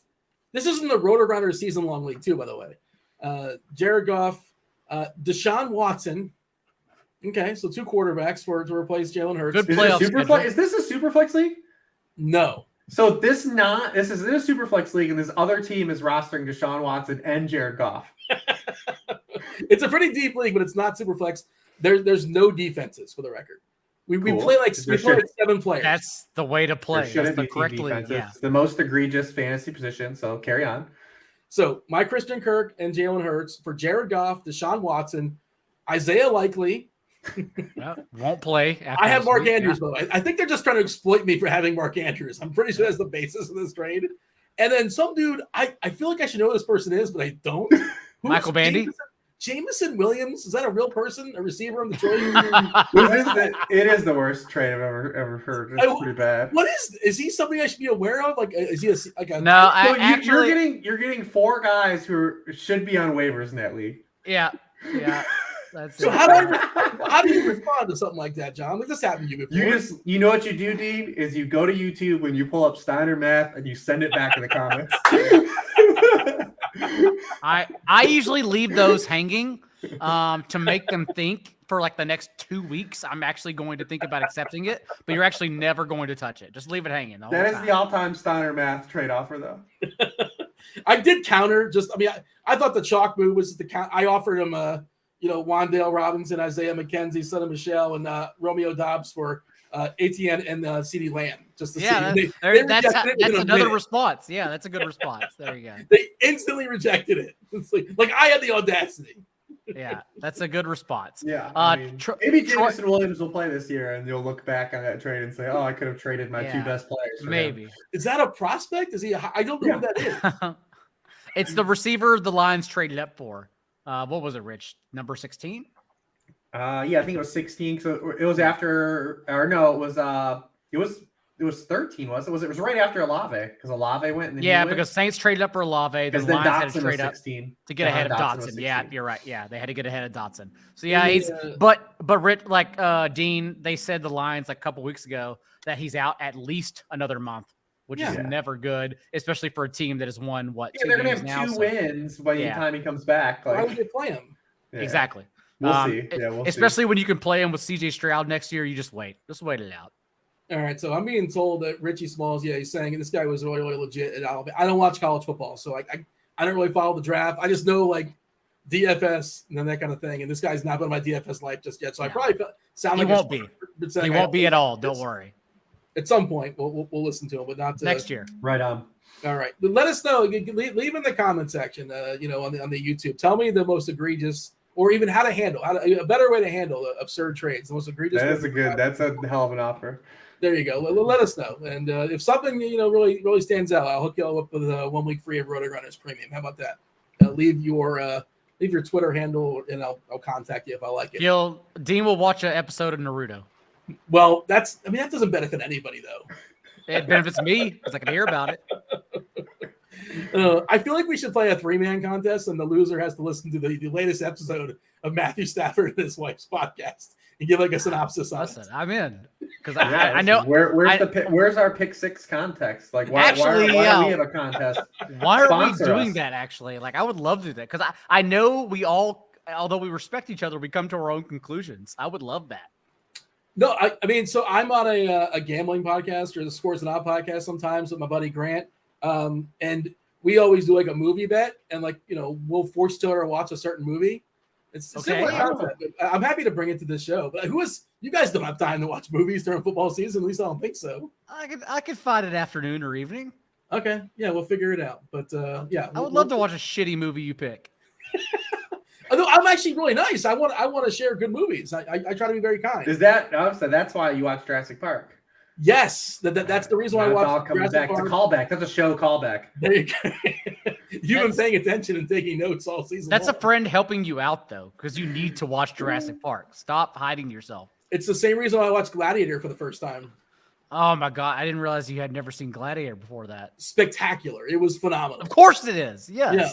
This isn't the RotoGrinders season-long league too, by the way. Jared Goff, Deshaun Watson. Okay, so 2 quarterbacks to replace Jalen Hurts. Good playoff. Is this a super flex league? No. So this is in a super flex league, and this other team is rostering Deshaun Watson and Jared Goff. It's a pretty deep league, but it's not super flex. There's no defenses for the record. We play like 7 players. That's the way to play. That's the correct league. Yeah. It's the most egregious fantasy position. So carry on. So my Christian Kirk and Jalen Hurts for Jared Goff, Deshaun Watson, Isaiah Likely. Won't play. I have Mark Andrews, by the way. I think they're just trying to exploit me for having Mark Andrews. I'm pretty sure that's the basis of this trade. And then some dude, I feel like I should know who this person is, but I don't. Michael Bandy? Jameson Williams? Is that a real person? A receiver on the trade? It is the worst trade I've ever heard. It's pretty bad. What is he somebody I should be aware of? Like, is he a No, you're getting 4 guys who should be on waivers in that league. Yeah. So how do you respond to something like that, John? Like this happened to you before. You know what you do, Dean, is you go to YouTube when you pull up Steiner math and you send it back in the comments. I usually leave those hanging to make them think for like the next 2 weeks. I'm actually going to think about accepting it, but you're actually never going to touch it. Just leave it hanging. That is the all-time Steiner math trade offer, though. I did counter. I thought the chalk move was the count. I offered him Wan'Dale Robinson, Isaiah McKenzie, Sonny Michel, and Romeo Doubs for ATN and CeeDee Lamb. Just to see. That's another response. Yeah, that's a good response. There you go. They instantly rejected it. It's like I had the audacity. Yeah, that's a good response. Yeah. Maybe Jameson Williams will play this year, and you'll look back on that trade and say, "Oh, I could have traded my 2 best players." Maybe. Him. Is that a prospect? Is he? I don't know who that is. It's the receiver the Lions traded up for. What was it, Rich? Number 16? Yeah, I think it was 16. So it was after, or no, it was It was 13, was it? It was right after Olave because Olave went and then Yeah, because Saints traded up for Olave. The then Lions had Dotson to trade was up 16 to get ahead of Dotson was Dotson. Yeah, 16. you're right. Yeah, they had to get ahead of Dotson. So Yeah, yeah, he's but Rich, like Dean, they said the Lions like a couple weeks ago that he's out at least another month, which is never good, especially for a team that has won what 2 they're gonna games have now. 2 wins by the time he comes back. Why would they play him? Yeah. Exactly. We'll see. Yeah, we'll especially see. when you can play him with CJ Stroud next year. You just wait it out. All right, so I'm being told that Richie Smalls, he's saying this guy was really, really legit at Alabama. I don't watch college football, so I don't really follow the draft. I just know like DFS and then that kind of thing. And this guy's not been on my DFS life just yet, so I probably sound like he won't be. He won't be at all. Don't worry. At some point, we'll listen to him, but not next year. Right on. All right, but let us know. Leave in the comment section. On the YouTube. Tell me the most egregious, or even how to handle a better way to handle absurd trades. The most egregious. That's a hell of an offer. There you go. Let us know. And if something really really stands out, I'll hook you all up with 1 week free of RotoGrinders Premium. How about that? Leave your Twitter handle, and I'll contact you if I like it. Dean will watch an episode of Naruto. Well, that doesn't benefit anybody though. It benefits me because I can hear about it. I feel like we should play a 3-man contest, and the loser has to listen to the latest episode of Matthew Stafford and his wife's podcast and give like a synopsis on it. I'm in because I know where's our pick 6 context? Like why do we have a contest? Why are we doing that? Actually, like I would love to do that because I know we all, although we respect each other, we come to our own conclusions. I would love that. No, I mean, so I'm on a gambling podcast or the Scores and Odd podcast sometimes with my buddy Grant, and we always do like a movie bet, and like we'll force each other to watch a certain movie. It's similar concept. I'm happy to bring it to this show, but you guys don't have time to watch movies during football season. At least I don't think so. I could find an afternoon or evening. Okay, yeah, we'll figure it out. But I would love to watch a shitty movie you pick. No, I'm actually really nice. I want to share good movies. I try to be very kind. Is that so? That's why you watch Jurassic Park. Yes, that's the reason why I watch. All coming back to callback. That's a show callback. There you go. You've been paying attention and taking notes all season. That's long. A friend helping you out though, because you need to watch Jurassic Park. Stop hiding yourself. It's the same reason why I watched Gladiator for the first time. Oh my god, I didn't realize you had never seen Gladiator before that. Spectacular. It was phenomenal. Of course it is. Yes. Yeah.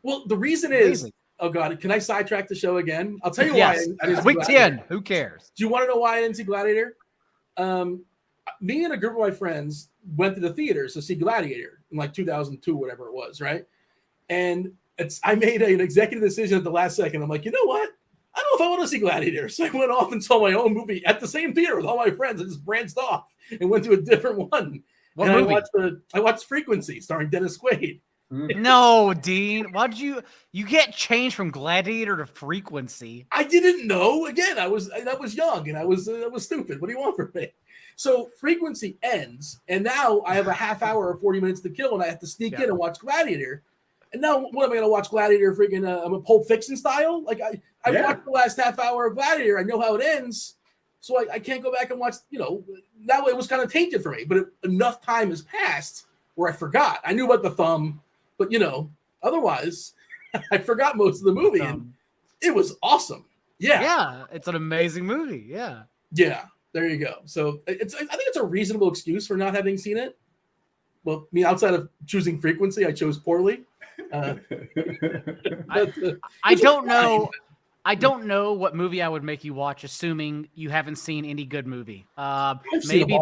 Well, the reason is. Oh God! Can I sidetrack the show again? I'll tell you why. It's week 10. Who cares? Do you want to know why I didn't see Gladiator? Me and a group of my friends went to the theaters to see Gladiator in like 2002, whatever it was, right? And I made an executive decision at the last second. I'm like, you know what? I don't know if I want to see Gladiator. So I went off and saw my own movie at the same theater with all my friends. I just branched off and went to a different one. What movie? I watched Frequency, starring Dennis Quaid. No, Dean. Why did you get changed from Gladiator to Frequency? I didn't know. Again, I was young and I was stupid. What do you want from me? So Frequency ends, and now I have a half hour or 40 minutes to kill, and I have to sneak in and watch Gladiator. And now what am I going to watch Gladiator? Freaking I'm a Pulp Fiction style. Like I watched the last half hour of Gladiator. I know how it ends, so I can't go back and watch. That way it was kind of tainted for me. But enough time has passed where I forgot. I knew about the thumb. But, otherwise, I forgot most of the movie, and it was awesome. Yeah. Yeah, it's an amazing movie. Yeah. Yeah, there you go. So I think it's a reasonable excuse for not having seen it. Well, outside of choosing Frequency, I chose poorly. I don't know. I don't know what movie I would make you watch, assuming you haven't seen any good movie. Maybe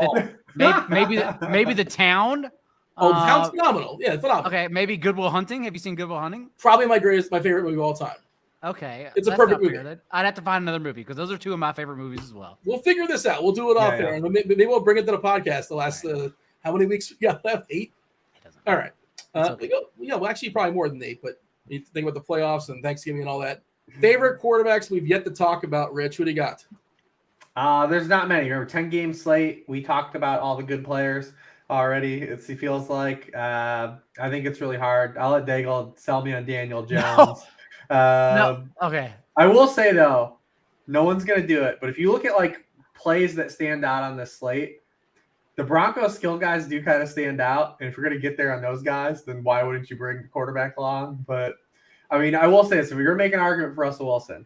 The Town. Oh, The Town's phenomenal. Yeah, phenomenal. Okay, maybe Good Will Hunting. Have you seen Good Will Hunting? Probably my favorite movie of all time. Okay. It's a perfect movie. I'd have to find another movie because those are two of my favorite movies as well. We'll figure this out. We'll do it off there. And maybe we'll bring it to the podcast the last, how many weeks we got left? 8? All right. Well, actually probably more than 8, but you need to think about the playoffs and Thanksgiving and all that. Favorite quarterbacks we've yet to talk about, Rich. What do you got? There's not many. Remember, 10-game slate. We talked about all the good players already. It feels like I think it's really hard. I'll let Daigle sell me on Daniel Jones. No. Okay. I will say though, no one's gonna do it. But if you look at like plays that stand out on this slate, the Broncos skill guys do kind of stand out. And if you're gonna get there on those guys, then why wouldn't you bring the quarterback along? But I mean, I will say this: if you're making an argument for Russell Wilson,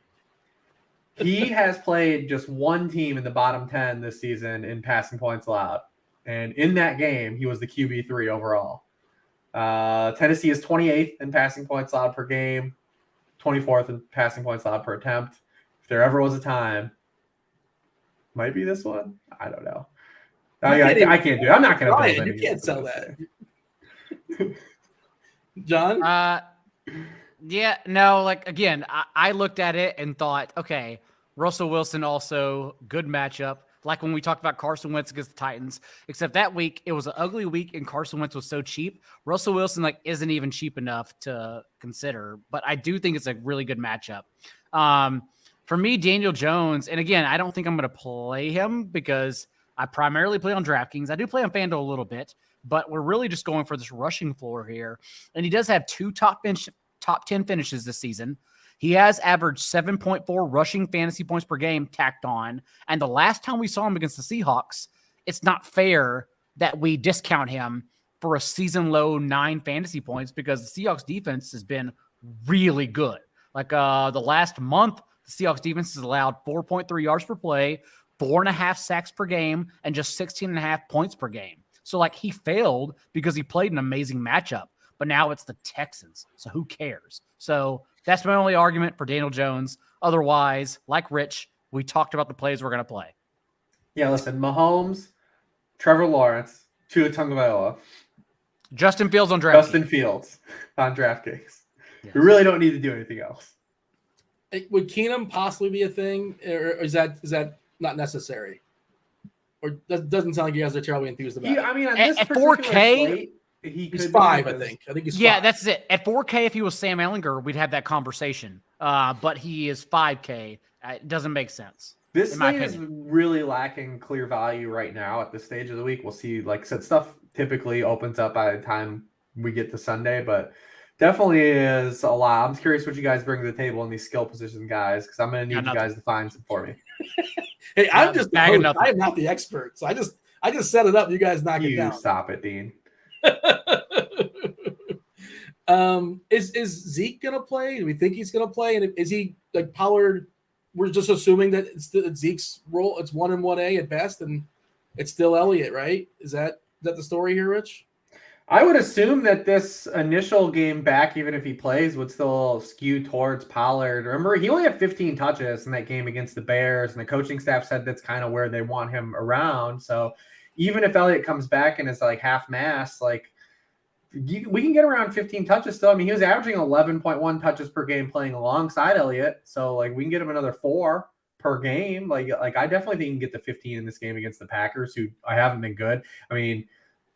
he has played just one team in the bottom 10 this season in passing points allowed. And in that game, he was the QB3 overall. Tennessee is 28th in passing points allowed per game, 24th in passing points allowed per attempt. If there ever was a time, might be this one. I don't know. I can't do it. I'm not going to build any. You can't sell that. John? Yeah, no, like, again, I looked at it and thought, okay, Russell Wilson also, good matchup. Like when we talked about Carson Wentz against the Titans, except that week, it was an ugly week and Carson Wentz was so cheap. Russell Wilson, like, isn't even cheap enough to consider, but I do think it's a really good matchup. For me, Daniel Jones, and again, I don't think I'm going to play him because I primarily play on DraftKings. I do play on Fanduel a little bit, but we're really just going for this rushing floor here. And he does have 2 top 10 finishes this season. He has averaged 7.4 rushing fantasy points per game tacked on. And the last time we saw him against the Seahawks, it's not fair that we discount him for a season low 9 fantasy points because the Seahawks defense has been really good. Like the last month, the Seahawks defense has allowed 4.3 yards per play, 4.5 sacks per game, and just 16.5 points per game. So like he failed because he played an amazing matchup. But now it's the Texans, so who cares? So that's my only argument for Daniel Jones. Otherwise, like Rich, we talked about the plays we're going to play. Yeah, listen, Mahomes, Trevor Lawrence, Tua Tagovailoa, Justin Fields on DraftKings. Justin Fields on DraftKings. Yes. We really don't need to do anything else. Would Keenum possibly be a thing, or is that not necessary? Or doesn't sound like you guys are terribly enthused about it. I mean, on this at 4K, slate, he's 5, I think. I think he's 5. Yeah, that's it. At 4K, if he was Sam Ehlinger, we'd have that conversation. But he is 5K. It doesn't make sense. This slate is really lacking clear value right now at this stage of the week. We'll see. Like I said, stuff typically opens up by the time we get to Sunday, but definitely is a lot. I'm curious what you guys bring to the table in these skill position guys, because I'm going to need you guys to find some for me. Hey, I'm just bagging up. I'm not the expert, so I just set it up. You guys knock it down. Stop it, Dean. Is Zeke gonna play? Do we think he's gonna play? And is he like Pollard? We're just assuming that it's Zeke's role. It's 1 and 1A at best, and it's still Elliott, right? Is that the story here, Rich? I would assume that this initial game back, even if he plays, would still skew towards Pollard. Remember, he only had 15 touches in that game against the Bears, and the coaching staff said that's kind of where they want him around. So even if Elliott comes back and is like half mass, like we can get around 15 touches still. I mean, he was averaging 11.1 touches per game playing alongside Elliott. So like we can get him another 4 per game. Like I definitely think he can get to 15 in this game against the Packers, who I haven't been good. I mean,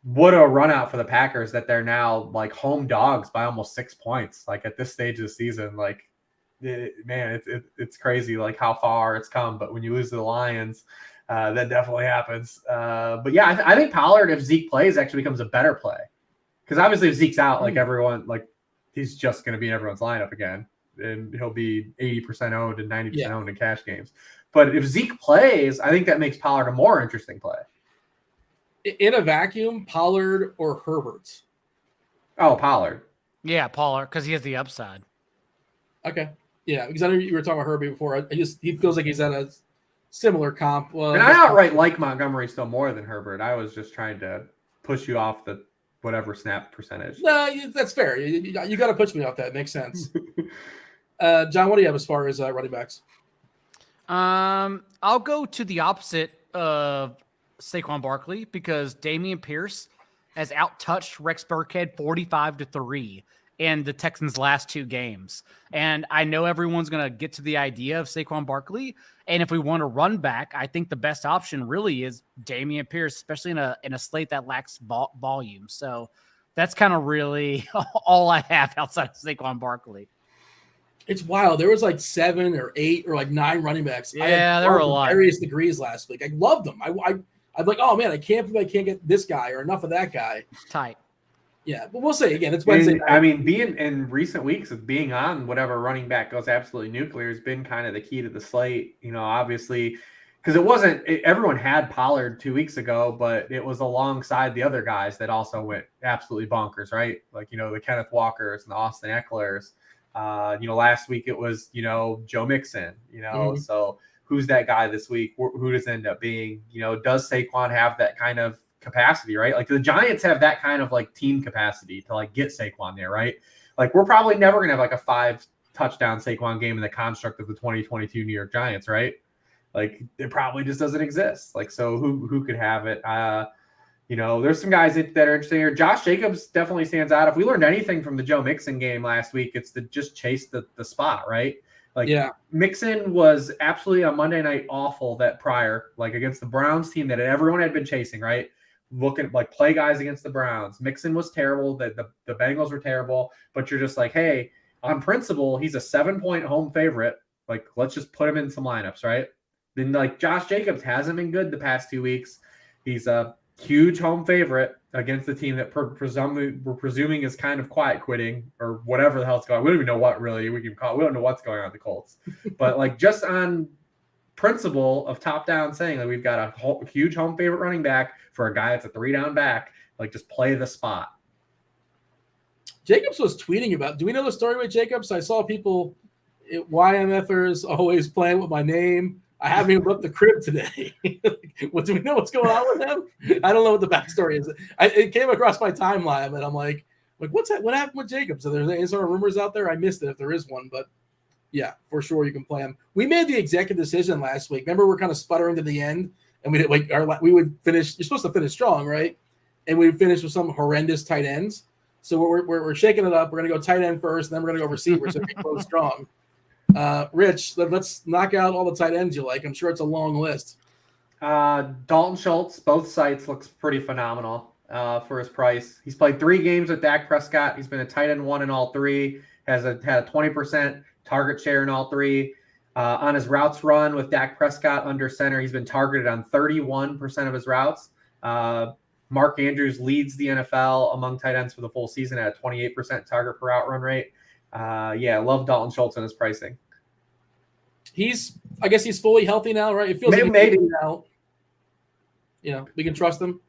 what a run out for the Packers that they're now like home dogs by almost 6 points. Like at this stage of the season, like it's crazy like how far it's come. But when you lose to the Lions, that definitely happens. But yeah, I think Pollard, if Zeke plays, actually becomes a better play. Because obviously if Zeke's out, like everyone, like he's just going to be in everyone's lineup again. And he'll be 80% owned and 90% owned in cash games. But if Zeke plays, I think that makes Pollard a more interesting play. In a vacuum, Pollard or Herbert? Oh, Pollard. Yeah, Pollard, because he has the upside. Okay. Yeah, because I know you were talking about Herbert before. He feels like he's at a similar comp. And I outright like Montgomery still more than Herbert. I was just trying to push you off the whatever snap percentage. No, that's fair. You got to push me off that. It makes sense. John, what do you have as far as running backs? I'll go to the opposite of Saquon Barkley because Damien Pierce has outtouched Rex Burkhead 45-3 in the Texans' last 2 games. And I know everyone's going to get to the idea of Saquon Barkley. And if we want to run back, I think the best option really is Damien Pierce, especially in a slate that lacks volume. So that's kind of really all I have outside of Saquon Barkley. It's wild. There was like 7 or 8 or like 9 running backs. Yeah, there were a lot. Various degrees last week. I loved them. I'm like, oh man, I can't believe I can't get this guy or enough of that guy. Tight. Yeah, but we'll see. Again, it's Wednesday night. I mean, being in recent weeks of being on whatever running back goes absolutely nuclear has been kind of the key to the slate. You know, obviously, because everyone had Pollard 2 weeks ago, but it was alongside the other guys that also went absolutely bonkers, right? Like, the Kenneth Walkers and the Austin Eckler's. Last week it was, Joe Mixon, So who's that guy this week? Who does it end up being? Does Saquon have that kind of capacity, right? Like the Giants have that kind of like team capacity to like get Saquon there, right? Like we're probably never gonna have like a 5 touchdown Saquon game in the construct of the 2022 New York Giants, right? Like it probably just doesn't exist. Like so, who could have it? There's some guys that are interesting here. Josh Jacobs definitely stands out. If we learned anything from the Joe Mixon game last week, it's to just chase the spot, right? Like Mixon was absolutely on Monday night awful that prior, like against the Browns team that everyone had been chasing, right? Looking like play guys against the Browns. Mixon was terrible. The Bengals were terrible, but you're just like, hey, on principle, he's a 7-point home favorite. Like, let's just put him in some lineups, right? Then like Josh Jacobs hasn't been good the past 2 weeks. He's a huge home favorite against the team that we're presuming is kind of quiet quitting or whatever the hell's going on. We don't even know what really we can call it. We don't know what's going on with the Colts. But like just on principle of top down saying that we've got a huge home favorite running back for a guy that's a 3-down back, like just play the spot. Jacobs was tweeting about, do we know the story with Jacobs? I saw people, YMFers always playing with my name. I haven't even left the crib today. What do we know what's going on with him? I don't know what the backstory is. It came across my timeline, and I'm like, what happened with Jacobs? Are there any sort of rumors out there? I missed it if there is one, but yeah, for sure you can play him. We made the executive decision last week. Remember, we're kind of sputtering to the end, and we would finish. You're supposed to finish strong, right? And we would finish with some horrendous tight ends. So we're shaking it up. We're gonna go tight end first, and then we're gonna go receiver. So we can close strong. Rich, let's knock out all the tight ends you like. I'm sure it's a long list. Dalton Schultz, both sites looks pretty phenomenal for his price. He's played 3 games with Dak Prescott. He's been a tight end 1 in all 3. Had a 20% target share in all 3. On his routes run with Dak Prescott under center, he's been targeted on 31% of his routes. Mark Andrews leads the NFL among tight ends for the full season at a 28% target per route run rate. Love Dalton Schultz and his pricing. I guess he's fully healthy now, right? It feels maybe now. We can trust him.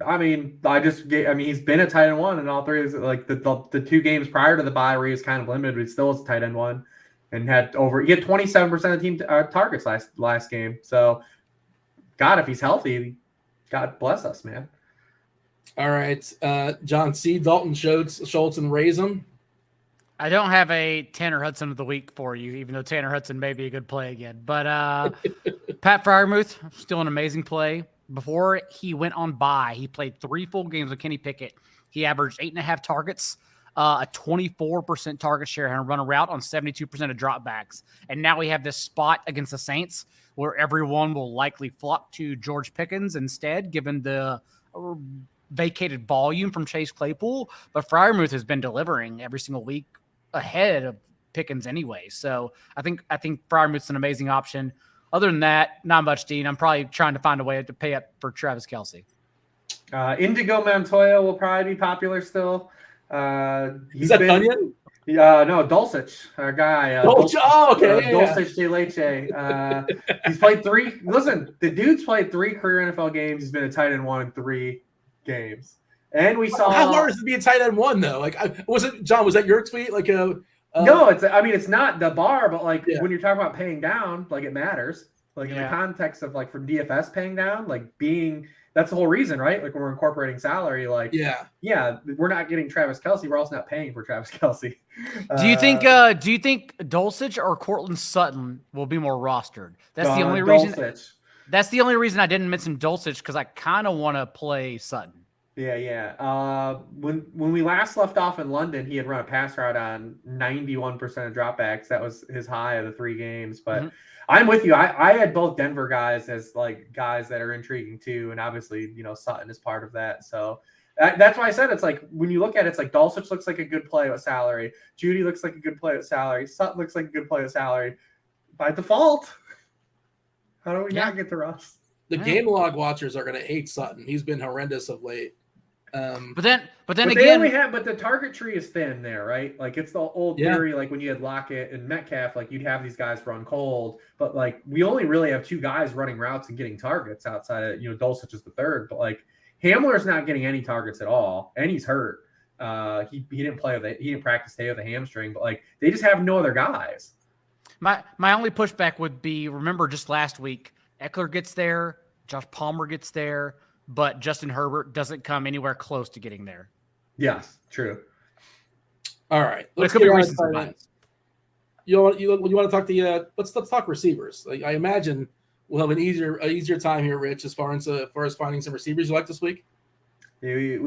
I mean, he's been a tight end 1 in all 3. Like the 2 games prior to the bye where he was kind of limited, but he still was a tight end 1 and he had 27% of team targets last game. So, God, if he's healthy, God bless us, man. All right, John C. Dalton Schultz and raise him. I don't have a Tanner Hudson of the week for you, even though Tanner Hudson may be a good play again. But Pat Freiermuth, still an amazing play. Before he went on bye, he played 3 full games with Kenny Pickett. He averaged 8.5 targets, a 24% target share, and run a route on 72% of dropbacks. And now we have this spot against the Saints where everyone will likely flock to George Pickens instead, given the vacated volume from Chase Claypool. But Freiermuth has been delivering every single week ahead of Pickens anyway. So I think Freiermuth's an amazing option. Other than that, not much, Dean. I'm probably trying to find a way to pay up for Travis Kelce. Indigo Montoya will probably be popular still. Is that Tunyon? No, Dulcich, our guy. Okay. Dulcich de Leche. He's played 3. Listen, the dude's played 3 career NFL games. He's been a tight end 1 in 3 games. And we saw how hard is it to be a tight end 1 though? Like, was that your tweet? Like no, it's not the bar, but when you're talking about paying down, like it matters. Like in the context of like from DFS paying down, like that's the whole reason, right? Like when we're incorporating salary, we're not getting Travis Kelce. We're also not paying for Travis Kelce. Do you think Dulcich or Cortland Sutton will be more rostered? That's the only reason. That's the only reason I didn't mention Dulcich, because I kind of want to play Sutton. Yeah. When we last left off in London, he had run a pass route on 91% of dropbacks. That was his high of the 3 games. But I'm with you. I had both Denver guys as like guys that are intriguing too, and obviously Sutton is part of that. So that's why I said it's like when you look at it, it's like Dulcich looks like a good play with salary. Judy looks like a good play with salary. Sutton looks like a good play with salary. By default, how do we not get the Russ? The game log watchers are going to hate Sutton. He's been horrendous of late. But then the target tree is thin there, right? Like it's the old theory, like when you had Lockett and Metcalf, like you'd have these guys run cold, but like we only really have 2 guys running routes and getting targets outside of Dulcich is the third, but like Hamler's not getting any targets at all, and he's hurt. He didn't practice today with a hamstring, but like they just have no other guys. My only pushback would be, remember just last week, Eckler gets there, Josh Palmer gets there, but Justin Herbert doesn't come anywhere close to getting there. Yes, true. All right, It could be recency bias. You want to talk let's talk receivers. Like, I imagine we'll have an easier time here, Rich, as far as finding some receivers you like this week. We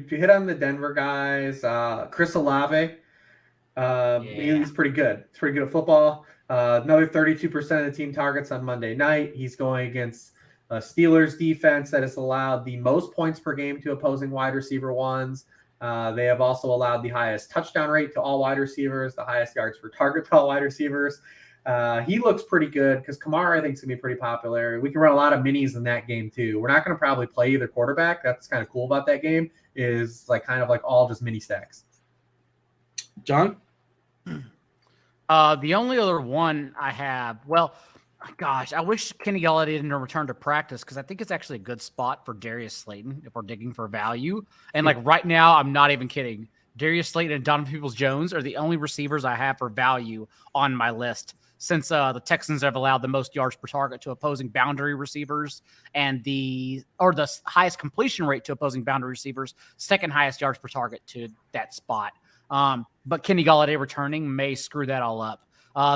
hit on the Denver guys. Chris Olave, he's pretty good. He's pretty good at football. Another 32% of the team targets on Monday night. He's going against Steelers defense that has allowed the most points per game to opposing wide receiver ones. They have also allowed the highest touchdown rate to all wide receivers, the highest yards per target to all wide receivers. He looks pretty good because Kamara, I think, is going to be pretty popular. We can run a lot of minis in that game, too. We're not going to probably play either quarterback. That's kind of cool about that game is kind of all just mini stacks. John? The only other one I have, I wish Kenny Galladay didn't return to practice because I think it's actually a good spot for Darius Slayton if we're digging for value. And right now, I'm not even kidding. Darius Slayton and Donovan Peoples-Jones are the only receivers I have for value on my list since the Texans have allowed the most yards per target to opposing boundary receivers and the highest completion rate to opposing boundary receivers, second highest yards per target to that spot. But Kenny Galladay returning may screw that all up.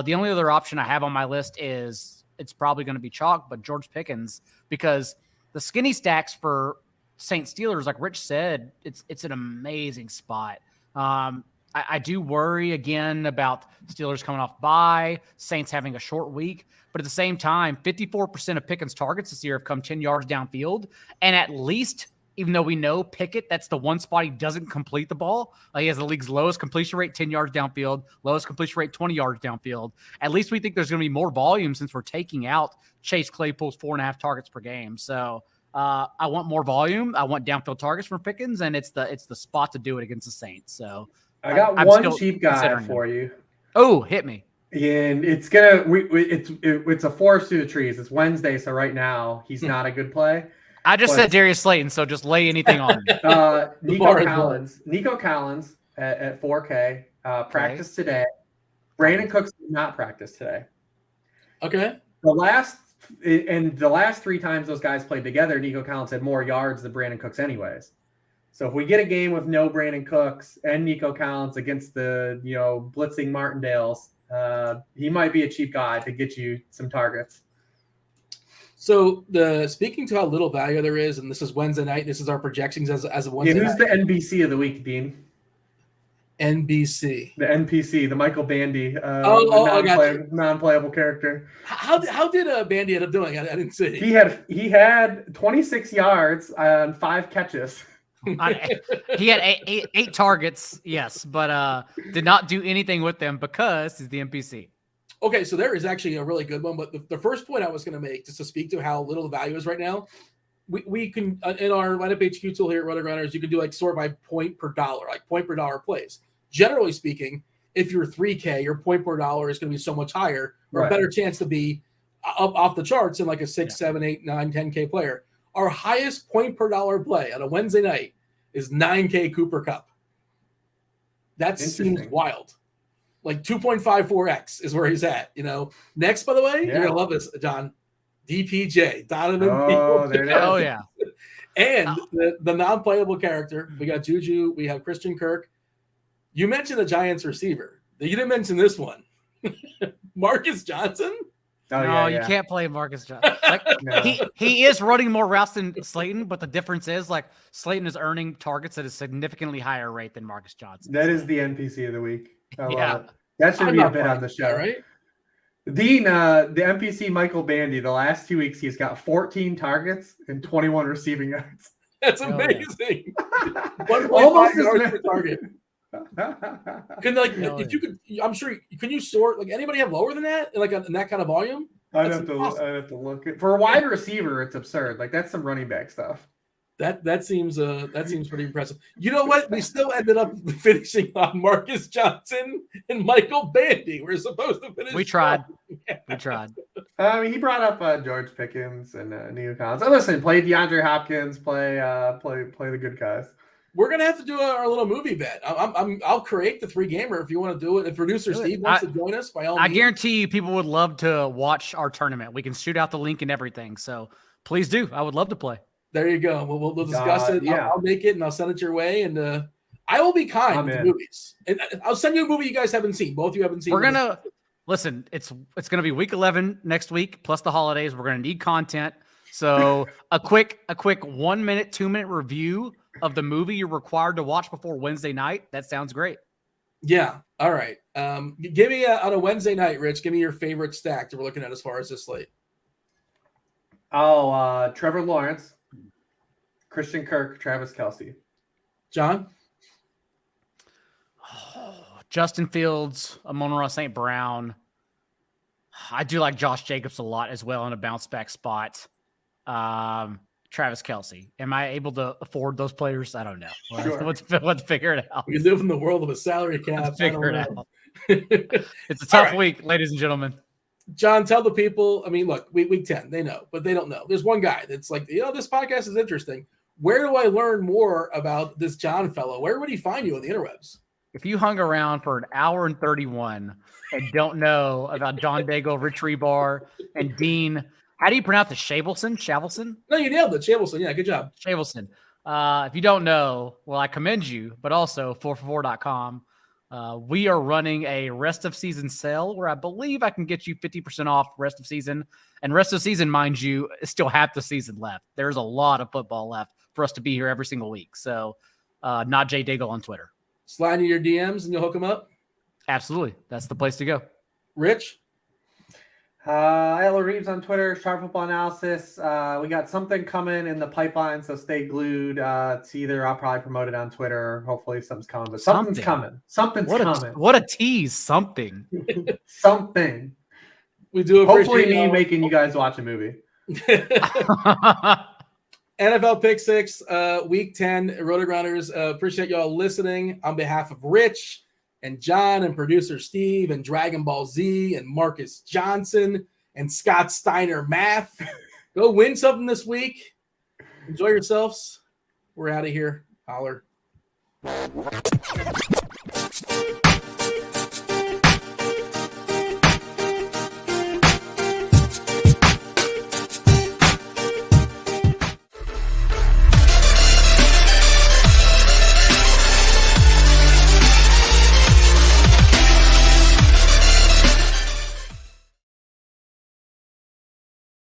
The only other option I have on my list is it's probably going to be chalk, but George Pickens, because the skinny stacks for Saints Steelers, like Rich said, it's an amazing spot. I do worry again about Steelers coming off bye, Saints having a short week, but at the same time, 54% of Pickens targets this year have come 10 yards downfield, and at least, even though we know Pickett, that's the one spot he doesn't complete the ball. He has the league's lowest completion rate, 10 yards downfield, lowest completion rate, 20 yards downfield. At least we think there's going to be more volume since we're taking out Chase Claypool's 4.5 targets per game. So I want more volume. I want downfield targets from Pickens, and it's the spot to do it against the Saints. So I got one cheap guy for you. Oh, hit me. And it's a forest through the trees. It's Wednesday, so right now he's not a good play. I just said Darius Slayton, so just lay anything on me. Nico Collins at 4K practiced today. Brandon Cooks did not practice today. Okay. The last 3 times those guys played together, Nico Collins had more yards than Brandon Cooks anyways. So if we get a game with no Brandon Cooks and Nico Collins against the blitzing Martindales, he might be a cheap guy to get you some targets. So speaking to how little value there is, and this is Wednesday night. This is our projections as of Wednesday. Who's the NBC of the week, Dean? NBC. The NPC, the Michael Bandy. Non-playable character. How did Bandy end up doing? I didn't see. He had 26 yards on 5 catches. He had eight targets, yes, but did not do anything with them because he's the NPC. Okay, so there is actually a really good one, but the first point I was going to make, just to speak to how little the value is right now, we can, in our lineup HQ tool here at RotoGrinders, you can do sort by point per dollar, point per dollar plays. Generally speaking, if you're 3K, your point per dollar is going to be so much higher, or a better chance to be up off the charts than a 6, 7, 8, 9, 10K player. Our highest point per dollar play on a Wednesday night is 9K Cooper Kupp. That seems wild. 2.54x is where he's at. Next, by the way, you're gonna love this, John. DPJ, Donovan. Oh yeah. And the non-playable character, we got Juju, we have Christian Kirk. You mentioned the Giants receiver. You didn't mention this one. Marcus Johnson. You can't play Marcus Johnson. He is running more routes than Slayton, but the difference is Slayton is earning targets at a significantly higher rate than Marcus Johnson. That is the NPC of the week. I love it. That should be a bit on the show, right? Dean, the NPC Michael Bandy, the last 2 weeks, he's got 14 targets and 21 receiving yards. That's amazing. Almost yards per target. If you could, I'm sure. Can you sort anybody have lower than that? In that kind of volume? I'd have to look for a wide receiver. It's absurd. That's some running back stuff. That seems pretty impressive. You know what? We still ended up finishing on Marcus Johnson and Michael Bandy. We're supposed to finish. We tried. We tried. He brought up George Pickens and Nico Collins. Listen, play DeAndre Hopkins. Play the good guys. We're gonna have to do our little movie bet. I'll create the 3-gamer if you want to do it. If producer Steve wants to join us, by all means. I guarantee you, people would love to watch our tournament. We can shoot out the link and everything. So please do. I would love to play. There you go. We'll discuss it. Yeah. I'll make it and I'll send it your way. And I will be kind with the movies. And I'll send you a movie you guys haven't seen. Both of you haven't seen. We're gonna listen. It's gonna be week 11 next week plus the holidays. We're gonna need content. So a quick 1 minute, 2 minute review of the movie you're required to watch before Wednesday night. That sounds great. Yeah. All right. Give me on a Wednesday night, Rich. Give me your favorite stack that we're looking at as far as this slate. Oh, Trevor Lawrence, Christian Kirk, Travis Kelce. John? Justin Fields, Amon-Ra St. Brown. I do like Josh Jacobs a lot as well in a bounce back spot. Travis Kelce. Am I able to afford those players? I don't know. Sure. Let's figure it out. We live in the world of a salary cap. Let's figure it out. It's a tough week, ladies and gentlemen. John, tell the people. I mean, look, week 10, they know, but they don't know. There's one guy that's like, this podcast is interesting. Where do I learn more about this John fellow? Where would he find you on the interwebs? If you hung around for an hour and 31 and don't know about John Daigle, Rich Hribar, and Dean, how do you pronounce it? Shavelson? No, you nailed it. Shavelson. Yeah, good job. Shavelson. If you don't know, well, I commend you, but also 4for4.com. We are running a rest of season sale where I believe I can get you 50% off rest of season. And rest of season, mind you, is still half the season left. There's a lot of football left for us to be here every single week. So not Jay Daigle on Twitter. Slide in your DMs and you'll hook them up? Absolutely. That's the place to go. Rich? Ella Reeves on Twitter, Sharp Football Analysis. We got something coming in the pipeline, so stay glued. It's either I'll probably promote it on Twitter. Hopefully something's coming, but something's coming. Something's coming. What a tease. Something. Something. We do appreciate hopefully me making you guys watch a movie. NFL Pick 6, Week 10, RotoGrinders. Appreciate y'all listening. On behalf of Rich and John and producer Steve and Dragon Ball Z and Marcus Johnson and Scott Steiner Math, go win something this week. Enjoy yourselves. We're out of here. Holler.